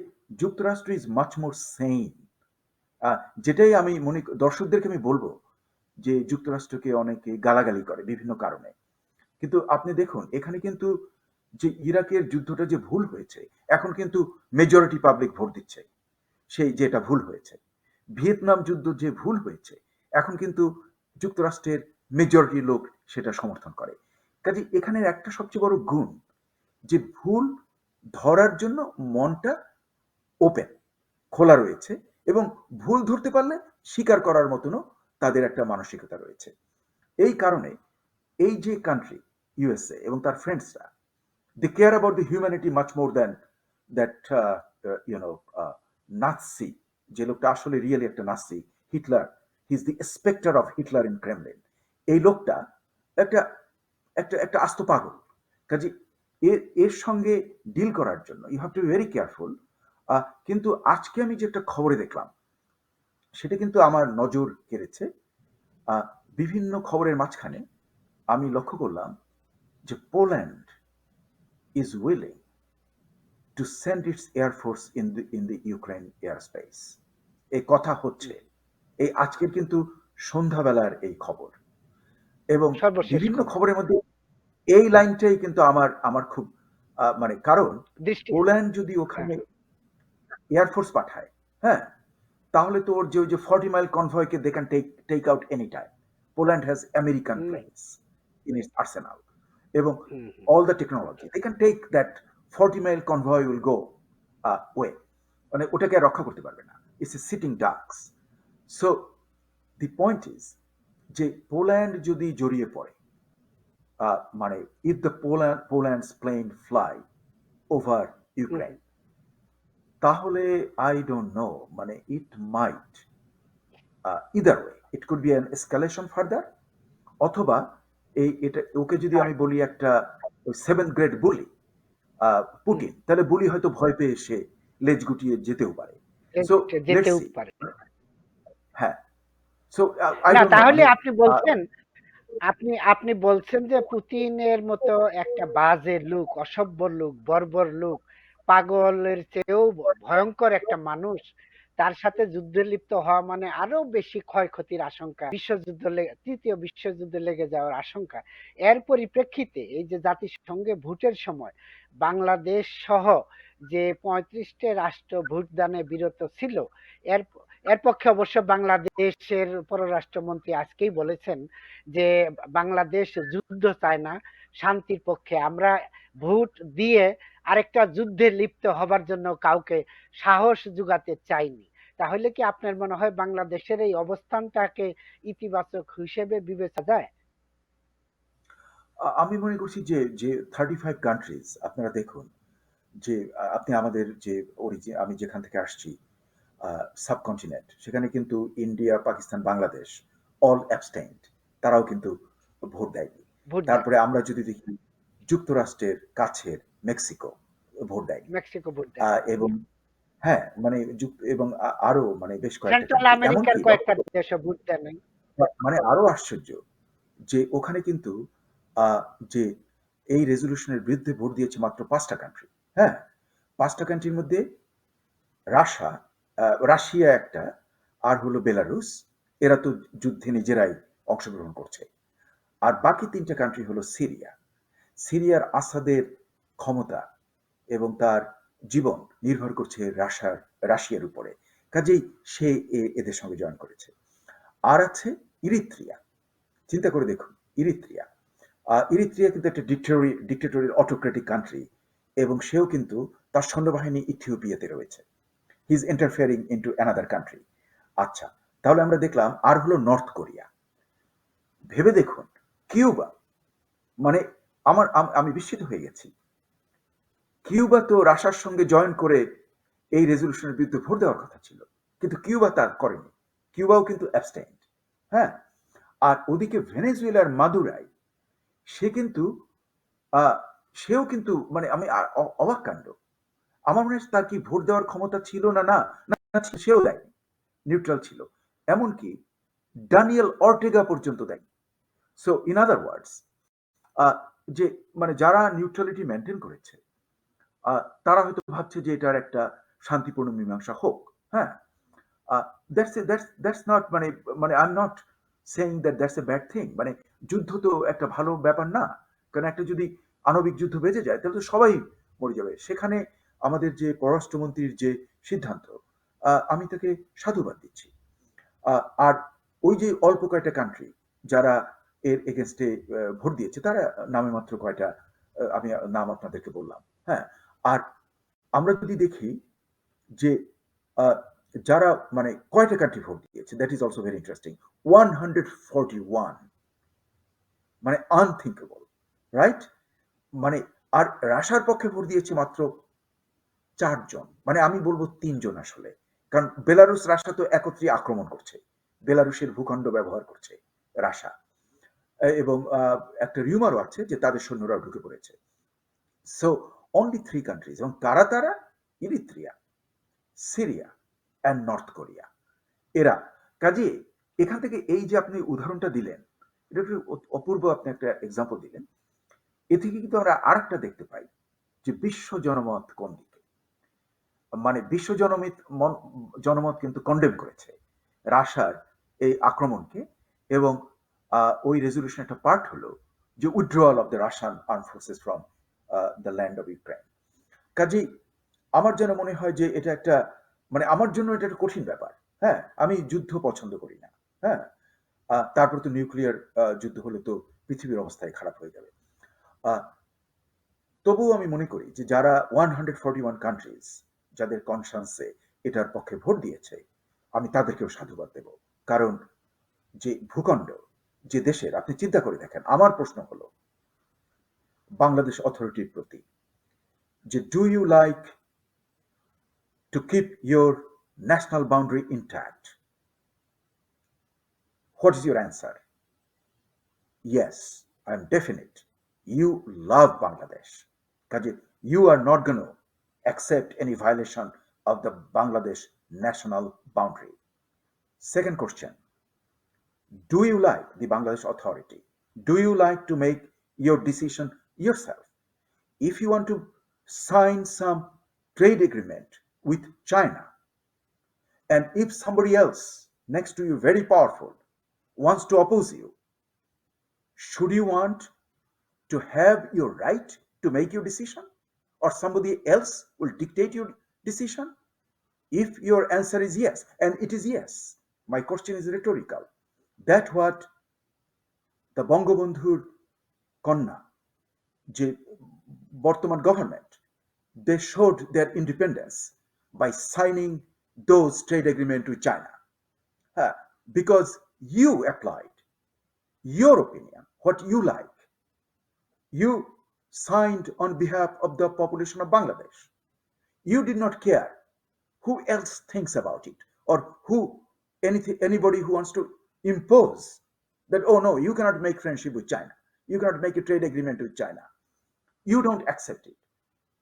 যুক্তরাষ্ট্র ইজ মাচ মোর সেইন। যেটাই আমি দর্শকদেরকে আমি বলবো যে যুক্তরাষ্ট্রকে অনেকে গালাগালি করে বিভিন্ন কারণে, কিন্তু আপনি দেখুন এখানে কিন্তু যে ইরাকের যুদ্ধটা যে ভুল হয়েছে, এখন কিন্তু মেজরিটি পাবলিক ভোট দিচ্ছে সেই যেটা ভুল হয়েছে। ভিয়েতনাম যুদ্ধ যে ভুল হয়েছে, এখন কিন্তু যুক্তরাষ্ট্রের মেজরিটি লোক সেটা সমর্থন করে। কাজে এখানে একটা সবচেয়ে বড় গুণ, যে ভুল ধরার জন্য মনটা ওপেন, খোলা রয়েছে, এবং ভুল ধরতে পারলে স্বীকার করার মতনও তাদের একটা মানসিকতা রয়েছে। এই কারণে এই যে কান্ট্রি ইউএসএ এবং তার ফ্রেন্ডসরা, they care about the humanity much more than that, Nazi, যে লোকটা আসলে রিয়েলি একটা Nazi, Hitler, he is the spectre of Hitler in Kremlin. এই লোকটা একটা একটা একটা আস্ত পাগল। কাজে এর সঙ্গে ডিল করার জন্য you have to be very careful. কিন্তু আজকে আমি যেটা খবরে দেখলাম সেটা কিন্তু আমার নজর কেড়েছে। বিভিন্ন খবরের মাঝখানে আমি লক্ষ্য করলাম যে Poland is willing to send it's air force in the Ukraine air space. এই কথা হচ্ছে, এই আজকের কিন্তু সন্ধ্যাবেলার এই খবর। এবং সর্বশেষ বিভিন্ন খবর খবরের মধ্যে এই লাইনটাই কিন্তু আমার আমার খুব মানে কারণ দৃষ্টি। পোল্যান্ড যদি হ্যাঁ, ওখানে এয়ারফোর্স পাঠায়, হ্যাঁ, তাহলে তো ওর যে 40 মাইল কনভয়কে they can take out any time. Poland has American hmm, planes in its arsenal এবং হুম, হুম। all the technology. They can take that 40 mile convoy will go away. মানে ওটাকে আর রক্ষা করতে পারবে না। It's a sitting ducks. So the point is যে Poland যদি জড়িয়ে পড়ে, মানে if the Poland's plane fly over hmm, Ukraine, তাহলে I don't know, মানে it might either way it could be an escalation further, অথবা এটা ওকে যদি আমি বলি একটা 7th গ্রেড বুলি হুম। পুটিন, তাহলে বুলি হয়তো ভয় পেয়ে সে লেজ গুটিয়ে যেতেও পারে। সো লেটস যেতেও সি। পারে। হ্যাঁ, সো আই না ডোন্ট নো তাহলে মানে আপনি বলছেন, আপনি আপনি বলছেন যে পুতিনের মতো একটা বাজে লোক, অসভ্য লোক, বর্বর লোক, পাগলের চেয়েও ভয়ঙ্কর একটা মানুষ, তার সাথে যুদ্ধে লিপ্ত হওয়া মানে আরো বেশি ক্ষয়ক্ষতির আশঙ্কা, তৃতীয় বিশ্বযুদ্ধে লেগে যাওয়ার আশঙ্কা। এর পরিপ্রেক্ষিতে এই যে জাতিসংঘে ভোটের সময় বাংলাদেশ সহ যে 35টি রাষ্ট্র ভোটদানে বিরত ছিল, এর এর পক্ষে অবশ্য বাংলাদেশের পররাষ্ট্রমন্ত্রী আজকেই বলেছেন যে বাংলাদেশ যুদ্ধ চায় না, শান্তির পক্ষে। আমরা ভোট দিয়ে আরেকটা যুদ্ধে লিপ্ত হবার জন্য কাউকে সাহস জুগাতে চাইনি। তাহলে কি আপনার মনে হয় বাংলাদেশের এই অবস্থানটাকে ইতিবাচক হিসেবে বিবেচনা যায়? আমি মনে করছি যে যে 35 কান্ট্রিজ আপনারা দেখুন যে আপনি আমাদের যে অরিজিন, আমি যেখান থেকে আসছি সাবকন্টিনেন্ট, সেখানে কিন্তু ইন্ডিয়া, পাকিস্তান, বাংলাদেশ অল অ্যাবস্টেইনড, তারাও কিন্তু ভোট দেয়নি। ভোট দেয়। তারপরে আমরা যদি দেখি যুক্তরাষ্ট্রের কাছের মেক্সিকো ভোট দেয়নি। মেক্সিকো ভোট দেয়নি। এবং হ্যাঁ, মানে এবং আরো মানে বেশ কয়েকটা সেন্ট্রাল কান্ট্রি আমেরিকার এমনকি কয়েকটা দেশও ভোট দেয় নাই। মানে আরো আশ্চর্য যে ওখানে কিন্তু আহ, যে এই রেজলিউশনের বিরুদ্ধে ভোট দিয়েছে মাত্র 5টা কান্ট্রি। হ্যাঁ, 5টা কান্ট্রির মধ্যে রাশিয়া, রাশিয়া একটা, আর হলো বেলারুস, এরা তো যুদ্ধে নিজেরাই অংশগ্রহণ করছে। আর বাকি 3টা কান্ট্রি হলো সিরিয়া। সিরিয়ার আসাদের ক্ষমতা এবং তার জীবন নির্ভর করছে রাশিয়ার উপরে। কাজেই সে এদের সঙ্গে জয়েন করেছে। আর আছে ইরিত্রিয়া। চিন্তা করে দেখুন, ইরিত্রিয়া ইরিত্রিয়া কিন্তু একটা ডিক্টেটরি অটোক্রেটিক কান্ট্রি এবং সেও কিন্তু তার সৈন্যবাহিনী ইথিওপিয়াতে রয়েছে। He is interfering into another country. আচ্ছা, তাহলে আমরা দেখলাম আর হলো নর্থ কোরিয়া। ভেবে দেখুন, কিউবা, মানে আমি বিস্মিত হয়ে গেছি। কিউবা তো রাশিয়ার সঙ্গে জয়েন করে এই রেজলিউশনের বিরুদ্ধে ভোট দেওয়ার কথা ছিল, কিন্তু কিউবা তা করেনি। কিউবাও কিন্তু অ্যাবস্টেইনড। হ্যাঁ, আর ওদিকে ভেনেজুয়েলার মাদুরাই, সে কিন্তু আহ, সেও কিন্তু মানে আমি অবাক কাণ্ড। আমার মনে হয় তার কি ভোট দেওয়ার ক্ষমতা ছিল না, না না সেও দেয়নি, নিউট্রাল ছিল। এমনকি ডানিয়েল অর্টেগা পর্যন্ত দেয়নি। সো ইন আদার ওয়ার্ডস, যে মানে যারা নিউট্রালিটি মেনটেন করেছে তারা হয়তো ভাবছে যে এটার একটা শান্তিপূর্ণ মীমাংসা হোক। হ্যাঁ, দ্যাটস নট মানে মানে I am not saying that that's a bad thing. মানে যুদ্ধ তো একটা ভালো ব্যাপার না, কারণ একটা যদি আণবিক যুদ্ধ বেজে যায় তাহলে তো সবাই মরে যাবে। সেখানে আমাদের যে পররাষ্ট্রমন্ত্রীর যে সিদ্ধান্ত, আমি তাকে সাধুবাদ দিচ্ছি। আর ওই যে অল্প কয়টা কান্ট্রি যারা এর এগেনস্টে ভোট দিয়েছে, তারা নামে মাত্র কয়টা আমি নাম আপনাদেরকে বললাম। হ্যাঁ, আর আমরা যদি দেখি যে আহ, যারা মানে কয়টা কান্ট্রি ভোট দিয়েছে, that is also very interesting. 141, মানে আনথিঙ্কেবল, রাইট? মানে আর রাশার পক্ষে ভোট দিয়েছে মাত্র 4 জন, মানে আমি বলবো 3 জন আসলে, কারণ বেলারুস রাশিয়া তো একত্রে আক্রমণ করছে, বেলারুশের ভূখণ্ড ব্যবহার করছে রাশা। এবং একটা রিউমারও আছে যে তাদের সৈন্যরাও ঢুকে পড়েছে। সো অনলি 3 কান্ট্রিজ, এবং তারা Eritrea, Syria and north Korea. এরা কাজে এখান থেকে এই যে আপনি উদাহরণটা দিলেন, এটা একটু অপূর্ব, আপনি একটা এক্সাম্পল দিলেন। এ থেকে কিন্তু আমরা আরেকটা দেখতে পাই যে বিশ্ব জনমত কোন দিকে। মানে বিশ্ব জনমত কিন্তু কন্ডেম করেছে রাশিয়ার এই আক্রমণকে, এবং ওই রেজলিউশন একটা পার্ট হলো যে withdrawal of the Russian arm forces from the land of Ukraine. কাজেই আমার যেন মনে হয় যে এটা একটা, মানে আমার জন্য এটা একটা কঠিন ব্যাপার। হ্যাঁ, আমি যুদ্ধ পছন্দ করি না। হ্যাঁ, তারপর তো নিউক্লিয়ার যুদ্ধ হলে তো পৃথিবীর অবস্থায় খারাপ হয়ে যাবে। তবুও আমি মনে করি যে যারা 141 কান্ট্রিজ, যাদের কনসান্সে এটার পক্ষে ভোট দিয়েছে, আমি তাদেরকেও সাধুবাদ দেব। কারণ যে ভূখণ্ড, যে দেশের, আপনি চিন্তা করে দেখেন। আমার প্রশ্ন হলো বাংলাদেশ অথরিটির প্রতি যে do you like to keep your national boundary intact? What is your answer? Yes, I'm definite. You love Bangladesh. Kaje, you are not going to accept any violation of the Bangladesh national boundary. Second question, do you like the Bangladesh authority? Do you like to make your decision yourself? If you want to sign some trade agreement with China, and if somebody else next to you, very powerful, wants to oppose you, should you want to have your right to make your decision, or somebody else will dictate your decision? If your answer is yes, and it is yes, my question is rhetorical, that what the Bangabandhur Konna, যে বর্তমান government, they showed their independence by signing those trade agreement with China. Because you applied your opinion, what you like. You signed on behalf of the population of Bangladesh. You did not care who else thinks about it, or anybody who wants to impose that, oh no, you cannot make friendship with China, you cannot make a trade agreement with China. You don't accept it.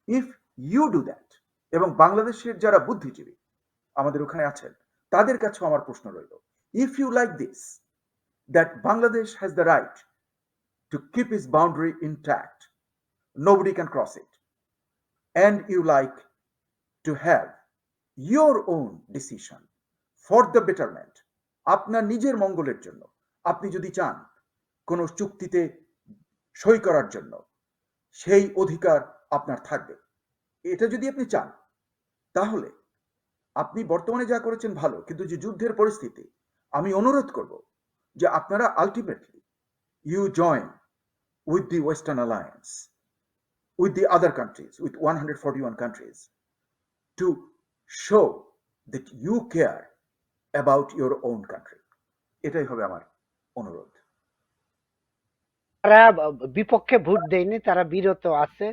If you do that, এবং বাংলাদেশের যারা বুদ্ধিজীবী আমাদের ওখানে আছেন, তাদের কাছেও আমার প্রশ্ন রইল, if you like this, that Bangladesh has the right to keep its boundary intact, nobody can cross it, and you like to have your own decision for the betterment, আপনার নিজের মঙ্গলের জন্য আপনি যদি চান কোন চুক্তিতে সই করার জন্য, সেই অধিকার আপনার থাকবে। এটা যদি আপনি চান, তাহলে আপনি বর্তমানে যা করেছেন ভালো, কিন্তু যে যুদ্ধের পরিস্থিতি, আমি অনুরোধ করব যে আপনারা ultimately you join with the western alliance, with the other countries, with 141 countries, to show that you care about your own country. এটাই হবে আমার অনুরোধ। তারা বিপক্ষে ভোট দেয়নি, তারা বিরত আছে,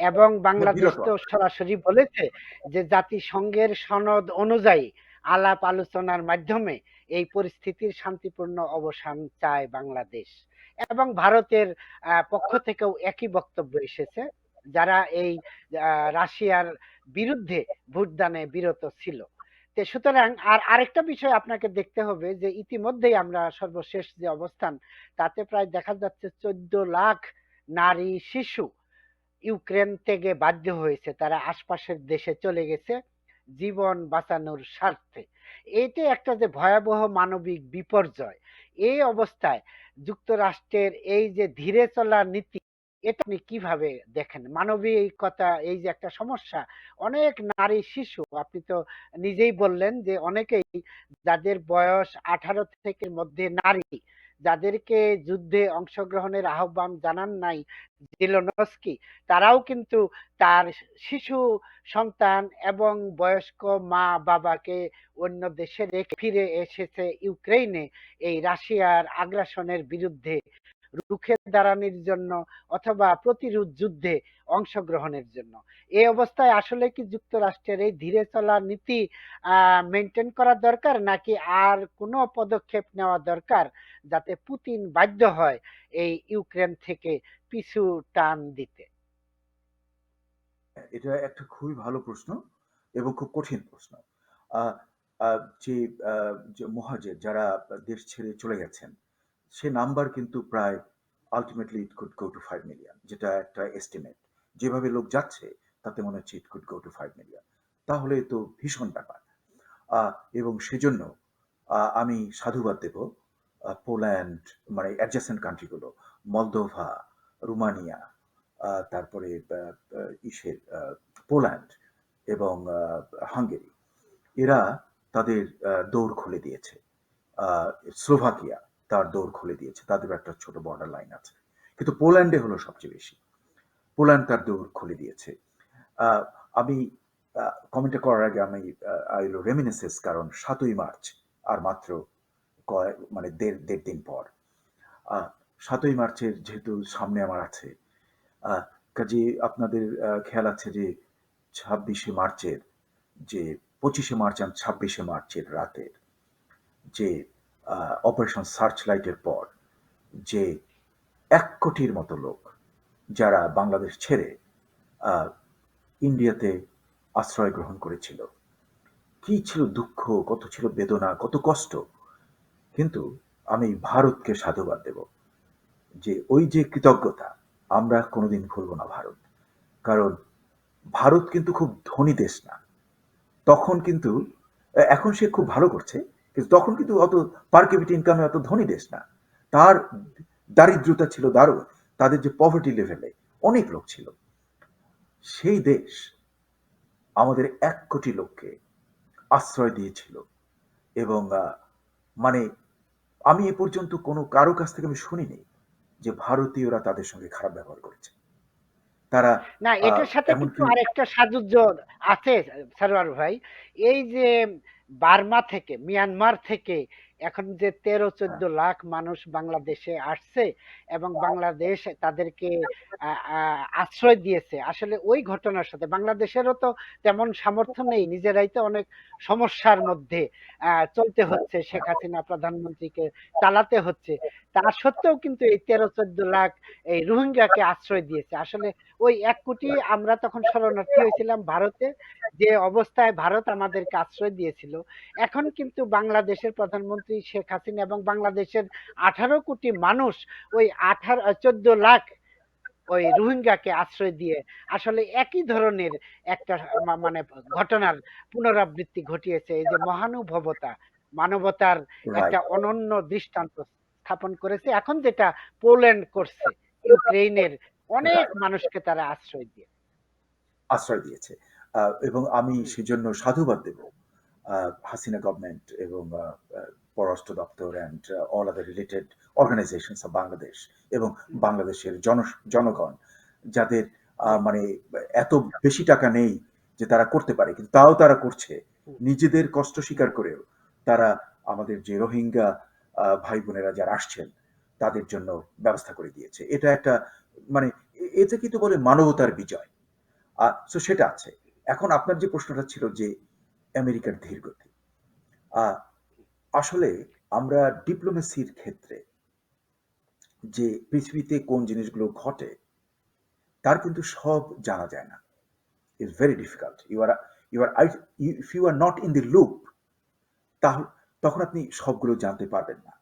এবং বাংলাদেশ বিরত তো আছে। সরাসরি বলেছে যে জাতিসংঘের সনদ অনুযায়ী আলাপ আলোচনার মাধ্যমে এই পরিস্থিতির শান্তিপূর্ণ অবসান চায় বাংলাদেশ। এবং ভারতের পক্ষ থেকেও একই বক্তব্য এসেছে, যারা এই রাশিয়ার বিরুদ্ধে ভোটদানে বিরত ছিল। সুতরাং আরেকটা বিষয় আপনাকে দেখতে হবে যে ইতিমধ্যেই আমরা সর্বশেষ যে অবস্থান, তাতে প্রায় দেখা যাচ্ছে 14 লাখ নারী শিশু ইউক্রেন থেকে বাধ্য হয়েছে, তারা আশপাশের দেশে চলে গেছে জীবন বাঁচানোর স্বার্থে। এটা একটা যে ভয়াবহ মানবিক বিপর্যয়, এই অবস্থায় যুক্তরাষ্ট্রের এই যে ধীরে চলা নীতি, এটা আপনি কিভাবে দেখেন? মানবিকতা এই যে একটা সমস্যা, অনেক নারী শিশু, আপনি তো নিজেই বললেন যে অনেকেই যাদের বয়স 18 থেকে মধ্যে নারী, যাদেরকে যুদ্ধে অংশগ্রহণের আহ্বান জানান নাই জেলেনস্কি, তারাও কিন্তু তার শিশু সন্তান এবং বয়স্ক মা বাবাকে অন্য দেশে রেখে ফিরে এসেছে ইউক্রেনে এই রাশিয়ার আগ্রাসনের বিরুদ্ধে রুখে দাঁড়ানোর জন্য অথবা প্রতিরোধ যুদ্ধে অংশগ্রহণের জন্য। এই অবস্থায় আসলে কি যুক্তরাষ্ট্রের এই ধীরে চলা নীতি মেনটেন করা দরকার, নাকি আর কোনো পদক্ষেপ নেওয়া দরকার যাতে পুতিন বাধ্য হয় এই ইউক্রেন থেকে পিছু টান দিতে? এটা একটা খুবই ভালো প্রশ্ন এবং খুব কঠিন প্রশ্ন। আহ, আহ, যে যে মহাজের যারা দেশ ছেড়ে চলে গেছেন, সে নাম্বার কিন্তু প্রায় ultimately it could go to 5 million, যেটা একটা এস্টিমেট। যেভাবে লোক যাচ্ছে তাতে মনে হচ্ছে it could go to 5 million. তাহলে তো ভীষণ ব্যাপার। এবং সেজন্য আমি সাধুবাদ দেব পোল্যান্ড, মানে অ্যাডজাসেন্ট কান্ট্রিগুলো, মলদোভা, রুমানিয়া, তারপরে ইসের পোল্যান্ড এবং হাঙ্গেরি, এরা তাদের দৌড় খুলে দিয়েছে। স্লোভাকিয়া তার দৌড় খুলে দিয়েছে, তাদের একটা ছোট বর্ডার লাইন আছে। কিন্তু পোল্যান্ডে হলো সবচেয়ে বেশি। পোল্যান্ড তার দৌড় খুলে দিয়েছে। আমি কমেন্টটা করার আগে আমি আই উইল রেমিনিসেস, কারণ 7ই মার্চ আর মাত্র মানে দেড় দিন পর। 7ই মার্চের যেহেতু সামনে আমার আছে, কাজে আপনাদের খেয়াল আছে যে 26শে মার্চের যে 25শে মার্চ আর 26শে মার্চের রাতের যে অপারেশন সার্চ লাইটের পর যে 1 কোটির মতো লোক যারা বাংলাদেশ ছেড়ে আহ, ইন্ডিয়াতে আশ্রয় গ্রহণ করেছিল, কি ছিল দুঃখ, কত ছিল বেদনা, কত কষ্ট। কিন্তু আমি ভারতকে সাধুবাদ দেব যে ওই যে কৃতজ্ঞতা, আমরা কোনোদিন ভুলবো না ভারত। কারণ ভারত কিন্তু খুব ধনী দেশ না তখন, কিন্তু এখন সে খুব ভালো করছে, কিন্তু তখন কিন্তু অত পার ক্যাপিটা ইনকামে অত ধনী দেশ না। তার দারিদ্রতা ছিল দারুণ, তাদের যে পভার্টি লেভেলে অনেক লোক ছিল। সেই দেশ আমাদের 1 কোটি লোককে আশ্রয় দিয়েছিল। এবং মানে আমি এ পর্যন্ত কোনো কারো কাছ থেকে আমি শুনিনি যে ভারতীয়রা তাদের সঙ্গে খারাপ ব্যবহার করেছে। তারা না, এটার সাথে কিন্তু এমনকি আরেকটা সাযুজ্য আছে সারোয়ার ভাই। এই যে বার্মা থেকে, মিয়ানমার থেকে এখন যে 13-14 লাখ মানুষ বাংলাদেশে আসছে এবং বাংলাদেশ তাদেরকে আশ্রয় দিয়েছে, আসলে ওই ঘটনার সাথে বাংলাদেশেরও তো তেমন সামর্থ্য নেই, নিজেরাই তো অনেক সমস্যার মধ্যে চলতে হচ্ছে, শেখ হাসিনা প্রধানমন্ত্রীকে চালাতে হচ্ছে। তা সত্ত্বেও কিন্তু এই 13-14 লাখ এই রোহিঙ্গাকে আশ্রয় দিয়েছে। আসলে ওই 1 কোটি আমরা তখন শরণার্থী হয়েছিলাম ভারতে, যে অবস্থায় ভারত আমাদেরকে আশ্রয় দিয়েছিল। এখন কিন্তু বাংলাদেশের প্রধানমন্ত্রী শেখ হাসিনা এবং বাংলাদেশের 18 কোটি মানুষ ওই 14 লাখ ওই রোহিঙ্গাকে আশ্রয় দিয়ে আসলে একই ধরনের একটা মানে ঘটনার পুনরাবৃত্তি ঘটিয়েছে। এই যে মহানুভবতা, মানবতার একটা রাইট, অনন্য দৃষ্টান্ত স্থাপন করেছে। এখন যেটা পোল্যান্ড করছে, ইউক্রেনের অনেক রাইট, মানুষকে তারা আশ্রয় দিয়ে। আশ্রয় দিয়েছে। এবং আমি হুম, সেজন্য সাধুবাদ দেব হাসিনা গভর্নমেন্ট এবং পররাষ্ট্র দপ্তর and all other related organizations of Bangladesh এবং বাংলাদেশের জনগণ, যাদের জি, মানে এত বেশি টাকা নেই যে তারা করতে পারে, কিন্তু তাও তারা করছে। হুম, নিজেদের কষ্ট হুম, স্বীকার করেও তারা আমাদের যে রোহিঙ্গা ভাই বোনেরা যারা আসছেন তাদের জন্য ব্যবস্থা করে দিয়েছে। এটা একটা মানে এতে কিন্তু বলে মানবতার বিজয়। সো সেটা আছে। এখন আপনার যে প্রশ্নটা ছিল যে আমেরিকার ধীরগতি, আহ, আসলে আমরা ডিপ্লোমেসির ক্ষেত্রে যে পৃথিবীতে কোন জিনিসগুলো ঘটে তার কিন্তু সব জানা যায় না। It's very difficult. You are if you are not in the loop, তাহলে তখন আপনি সবগুলো জানতে পারবেন না।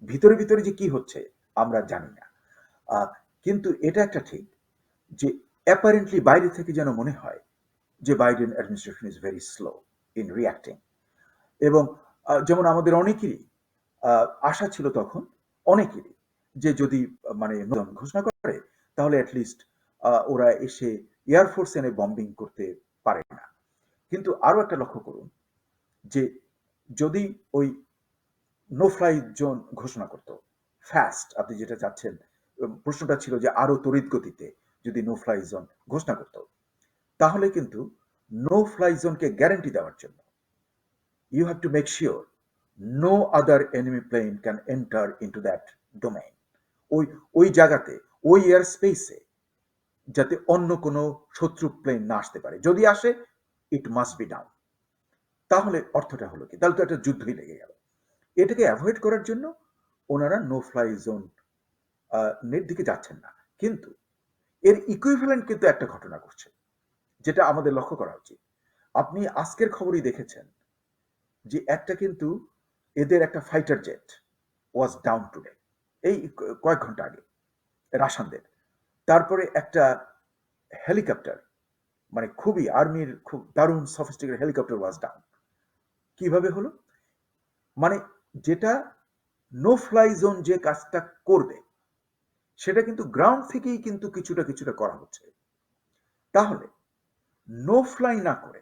ভিতরে ভিতরে যে কি হচ্ছে আমরা জানি না। আহ, কিন্তু এটা একটা ঠিক যে অ্যাপারেন্টলি বাইরে থেকে যেন মনে হয় যে Biden administration is very slow in reacting. এবং যেমন আমাদের অনেকেরই আশা ছিল তখন, অনেকেরই, যে যদি মানে ঘোষণা করে তাহলে অ্যাটলিস্ট ওরা এসে এয়ারফোর্স এনে বম্বিং করতে পারে না। কিন্তু আরো একটা লক্ষ্য করুন যে যদি ওই নো ফ্লাই জোন ঘোষণা করতো ফাস্ট, আপনি যেটা চাচ্ছেন, প্রশ্নটা ছিল যে আরো তড়িৎ গতিতে যদি নো ফ্লাই জোন ঘোষণা করতো, তাহলে কিন্তু নো ফ্লাই জোনকে গ্যারান্টি দেওয়ার জন্য you have to make sure no other enemy plane can enter into that domain. ওই ওই জায়গাতে, ওই এয়ার স্পেসে যাতে অন্য কোনো শত্রু প্লেন না আসতে পারে। যদি আসে, ইট মাস্ট বি ডাউন। তাহলে অর্থটা হলো কি? তাহলে তো একটা যুদ্ধই লেগে গেল। এটাকে অ্যাভয়েড করার জন্য ওনারা নো ফ্লাই জোন এর দিকে যাচ্ছেন না। কিন্তু এর ইকুইভ্যালেন্ট কিন্তু একটা ঘটনা ঘটছে, যেটা আমাদের লক্ষ্য করা উচিত। আপনি আজকের খবরই দেখেছেন যে একটা কিন্তু এদের একটা fighter jet was down today, এই কয়েক ঘন্টা আগে, রাশানদের। তারপরে একটা হেলিকপ্টার, মানে খুবই আর্মির খুব দারুণ সফিস্টিকেটেড হেলিকপ্টার ওয়াজ ডাউন। কিভাবে হলো? মানে যেটা নো ফ্লাই জোন যে কাজটা করবে, সেটা কিন্তু গ্রাউন্ড থেকেই কিন্তু কিছুটা কিছুটা করা হচ্ছে। তাহলে নো ফ্লাই না করে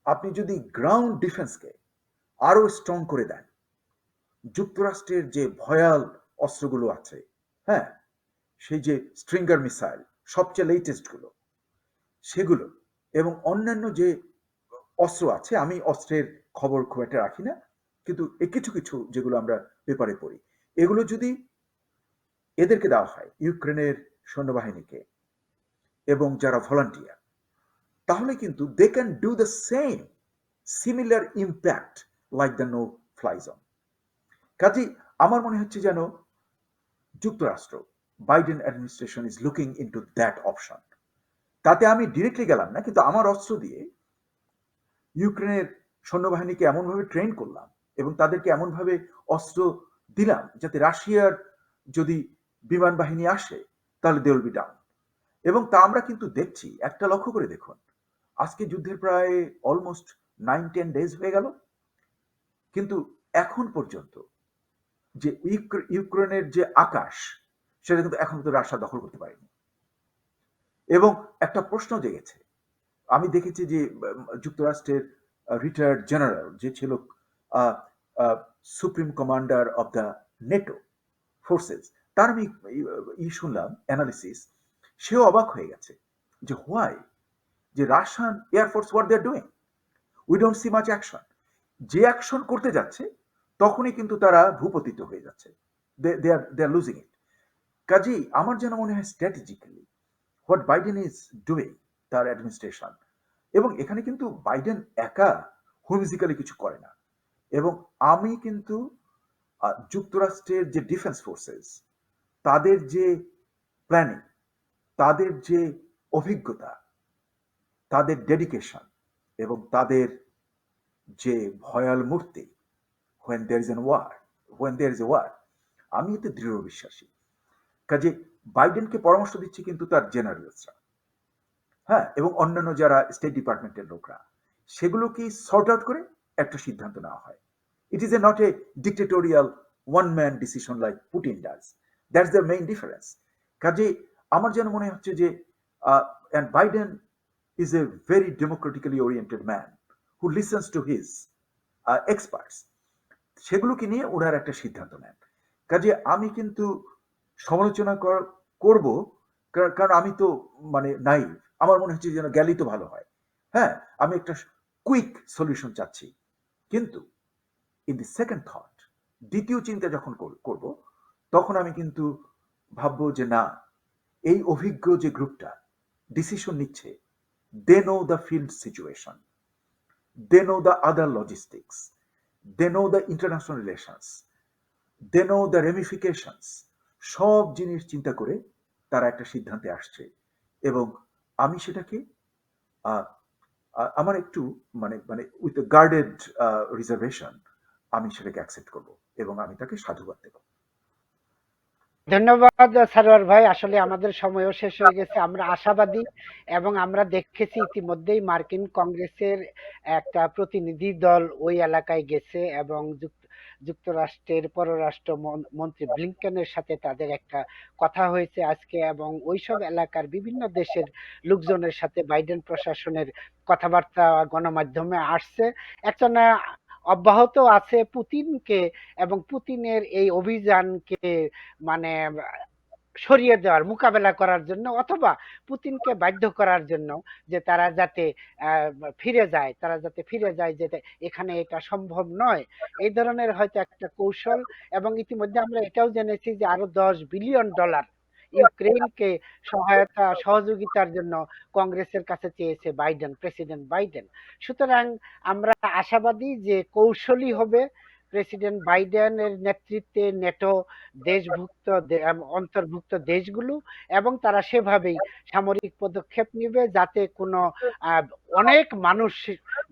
আপনি যদি গ্রাউন্ড ডিফেন্সকে আরো স্ট্রং করে দেন, যুক্তরাষ্ট্রের যে ভয়াল অস্ত্রগুলো আছে, হ্যাঁ, সেই যে স্ট্রিঙ্গার মিসাইল, সবচেয়ে লেটেস্ট গুলো, সেগুলো এবং অন্যান্য যে অস্ত্র আছে, আমি অস্ত্রের খবর খুব একটা রাখি না, কিন্তু কিছু কিছু যেগুলো আমরা পেপারে পড়ি, এগুলো যদি এদেরকে দেওয়া হয়, ইউক্রেনের সৈন্যবাহিনীকে এবং যারা ভলান্টিয়ার, তাহলে কিন্তু they can do the same similar impact like the no fly zone. কাজেই আমার মনে হচ্ছে যেন যুক্তরাষ্ট্র, Biden administration is looking into that option. তাতে আমি ডিরেক্টলি গেলাম না, কিন্তু আমার অস্ত্র দিয়ে ইউক্রেনের সৈন্যবাহিনীকে এমনভাবে ট্রেন করলাম এবং তাদেরকে এমনভাবে অস্ত্র দিলাম যাতে রাশিয়ার যদি বিমান বাহিনী আসে, তাহলে দে উইল বি ডাউন। এবং তা আমরা কিন্তু দেখছি। একটা লক্ষ্য করে দেখুন, আজকে যুদ্ধের প্রায় অলমোস্ট 9-10 ডেজ হয়ে গেল, কিন্তু এখন পর্যন্ত যে ইউক্রেনের যে আকাশ, সেটা কিন্তু এখন তো রাশিয়া দখল করতে পারেনি। এবং একটা প্রশ্ন জেগেছে, আমি দেখেছি যে যুক্তরাষ্ট্রের রিটায়ার্ড জেনারেল যে ছিল supreme commander of the NATO forces, তার আমি শুনলাম অ্যানালিসিস, সেও অবাক হয়ে গেছে যে হোয়াই, যে Russian air force what they are doing, we don't see much action. যে অ্যাকশন করতে যাচ্ছে তখনই কিন্তু তারা ভূপতিত হয়ে যাচ্ছে, দে আর লুজিং ইট। কাজেই আমার যেন মনে হয় strategically what Biden is doing, তার অ্যাডমিনিস্ট্রেশন, এবং এখানে কিন্তু বাইডেন একা হুইমজিক্যালি কিছু করে না। এবং আমি কিন্তু যুক্তরাষ্ট্রের যে ডিফেন্স ফোর্সেস, তাদের যে প্ল্যানিং, তাদের যে অভিজ্ঞতা, তাদের ডেডিকেশন এবং তাদের যে ভয়াল মূর্তি, when there is a war, when there is a war, আমি এতে দৃঢ় বিশ্বাসী। কাজে বাইডেনকে পরামর্শ দিচ্ছে কিন্তু তার জেনারেলসরা, হ্যাঁ, এবং অন্যান্য যারা স্টেট ডিপার্টমেন্টের লোকরা, সেগুলোকে সর্ট আউট করে একটা সিদ্ধান্ত নেওয়া হয়। ইট is A not a dictatorial one man decision like Putin does. That's the main difference. কাজে আমার যেন মনে হচ্ছে যে and Biden is a very democratically oriented man who listens to his experts. সেগুলোকে নিয়ে ওনার একটা সিদ্ধান্ত নেন। কাজে আমি কিন্তু সমালোচনা করব, কারণ আমি তো মানে নাইভ, আমার মনে হচ্ছে যেন গেলেই তো ভালো হয়। হ্যাঁ, আমি একটা কুইক সলিউশন চাচ্ছি, কিন্তু ইন দি সেকেন্ড থট, দ্বিতীয় চিন্তা যখন করব, তখন আমি কিন্তু ভাববো যে না, এই অভিজ্ঞ যে গ্রুপটা ডিসিশন নিচ্ছে, they know the field situation, they know the other logistics, they know the international relations, they know the ramifications, সব জিনিস চিন্তা করে তারা একটা সিদ্ধান্তে আসছে। এবং আমি সেটাকে আমার একটু মানে মানে উইথ গার্ডেড রিজার্ভেশন আমি সেটাকে অ্যাকসেপ্ট করব এবং আমি তাকে সাধুবাদ দেব। ধন্যবাদ সারোয়ার ভাই। আসলে আমাদের সময়ও শেষ হয়ে গেছে। আমরা আশাবাদী এবং আমরা দেখেছি ইতিমধ্যেই মার্কিন কংগ্রেসের একটা প্রতিনিধি দল ওই এলাকায় গেছে এবং যুক্তরাষ্ট্রের পররাষ্ট্র মন্ত্রী ব্লিংকেনের সাথে তাদের একটা কথা হয়েছে আজকে, এবং ওইসব এলাকার বিভিন্ন দেশের লোকজনের সাথে বাইডেন প্রশাসনের কথাবার্তা গণমাধ্যমে আসছে। একটানা অব্যাহত আছে পুতিনকে এবং পুতিনের এই অভিযানকে মানে সরিয়ে দেওয়ার মোকাবেলা করার জন্য, অথবা পুতিনকে বাধ্য করার জন্য যে তারা যাতে ফিরে যায় যে এখানে এটা সম্ভব নয়, এই ধরনের হয়তো একটা কৌশল। এবং ইতিমধ্যে আমরা এটাও জেনেছি যে আরো $10 বিলিয়ন ইউক্রেনকে সহযোগিতার জন্য কংগ্রেসের কাছে চেয়েছে প্রেসিডেন্ট বাইডেন। সুতরাং আমরা আশাবাদী যে কৌশলী হবে প্রেসিডেন্ট বাইডেনের নেতৃত্বে নেটো অন্তর্ভুক্ত দেশগুলো, এবং তারা সেভাবেই সামরিক পদক্ষেপ নিবে যাতে কোনো আহ, অনেক মানুষ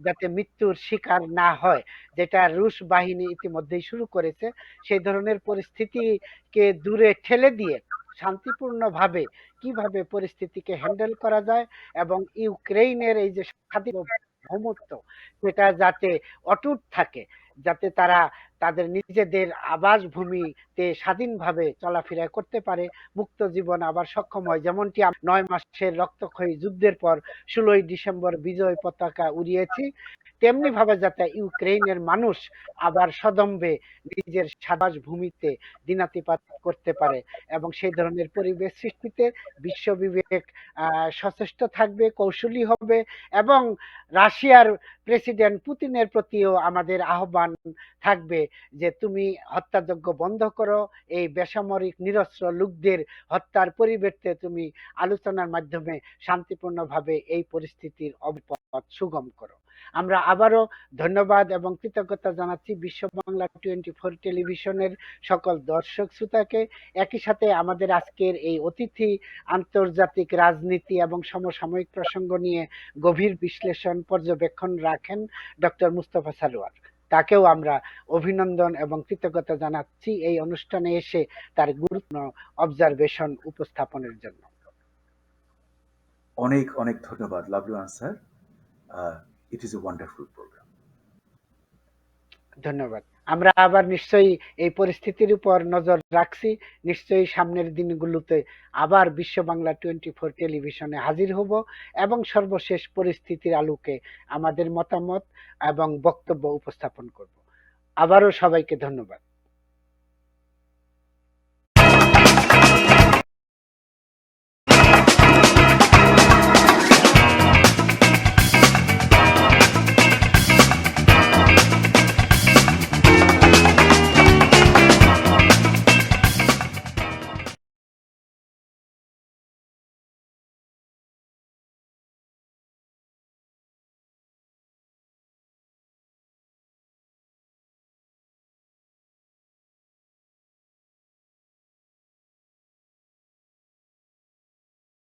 যাতে মৃত্যুর শিকার না হয়, যেটা রুশ বাহিনী ইতিমধ্যেই শুরু করেছে। সেই ধরনের পরিস্থিতিকে দূরে ঠেলে দিয়ে শান্তিপূর্ণভাবে কিভাবে পরিস্থিতিকে হ্যান্ডেল করা যায়, এবং ইউক্রেইনের এই যে সার্বভৌমত্ব সেটা যাতে অটুট থাকে, যাতে তারা তাদের নিজেদের আবাস ভূমিতে স্বাধীনভাবে চলাফেরা করতে পারে, মুক্ত জীবন আবার সক্ষম হয়, যেমনটি 9 মাসের রক্তক্ষয়ী যুদ্ধের পর 16ই ডিসেম্বর বিজয় পতাকা উড়িয়েছি, তেমনি ভাবে যাতে ইউক্রেনের মানুষ আবার সদম্ভে নিজের আবাস ভূমিতে দিনাতিপাত করতে পারে। এবং সেই ধরনের পরিবেশ সৃষ্টিতে বিশ্ব বিবেক সচেষ্ট থাকবে, কৌশলী হবে। এবং রাশিয়ার প্রেসিডেন্ট পুতিনের প্রতিও আমাদের আহ্বান থাকবে যে তুমি হত্যাযজ্ঞ বন্ধ করো, এই বেসামরিক নিরস্ত্র লোকদের হত্যার পরিবর্তে তুমি আলোচনার মাধ্যমে শান্তিপূর্ণভাবে এই পরিস্থিতির পথ সুগম করো। আমরা আবারও ধন্যবাদ এবং কৃতজ্ঞতা জানাচ্ছি বিশ্ব বাংলা 24 টেলিভিশনের সকল দর্শক শ্রোতাকে। একই সাথে আমাদের আজকের এই অতিথি আন্তর্জাতিক রাজনীতি এবং সমসাময়িক প্রসঙ্গ নিয়ে গভীর বিশ্লেষণ পর্যবেক্ষণ রাখেন ডক্টর মুস্তফা সারোয়ার, তাকেও আমরা অভিনন্দন এবং কৃতজ্ঞতা জানাচ্ছি এই অনুষ্ঠানে এসে তার গুরুত্বপূর্ণ অবজারভেশন উপস্থাপনের জন্য। অনেক অনেক ধন্যবাদ Lovelu Ansar. It is a wonderful program. ধন্যবাদ। আমরা আবার নিশ্চয়ই এই পরিস্থিতির উপর নজর রাখছি, নিশ্চয়ই সামনের দিনগুলোতে আবার বিশ্ব বাংলা 24 টেলিভিশনে হাজির হব এবং সর্বশেষ পরিস্থিতির আলোকে আমাদের মতামত এবং বক্তব্য উপস্থাপন করব। আবারও সবাইকে ধন্যবাদ।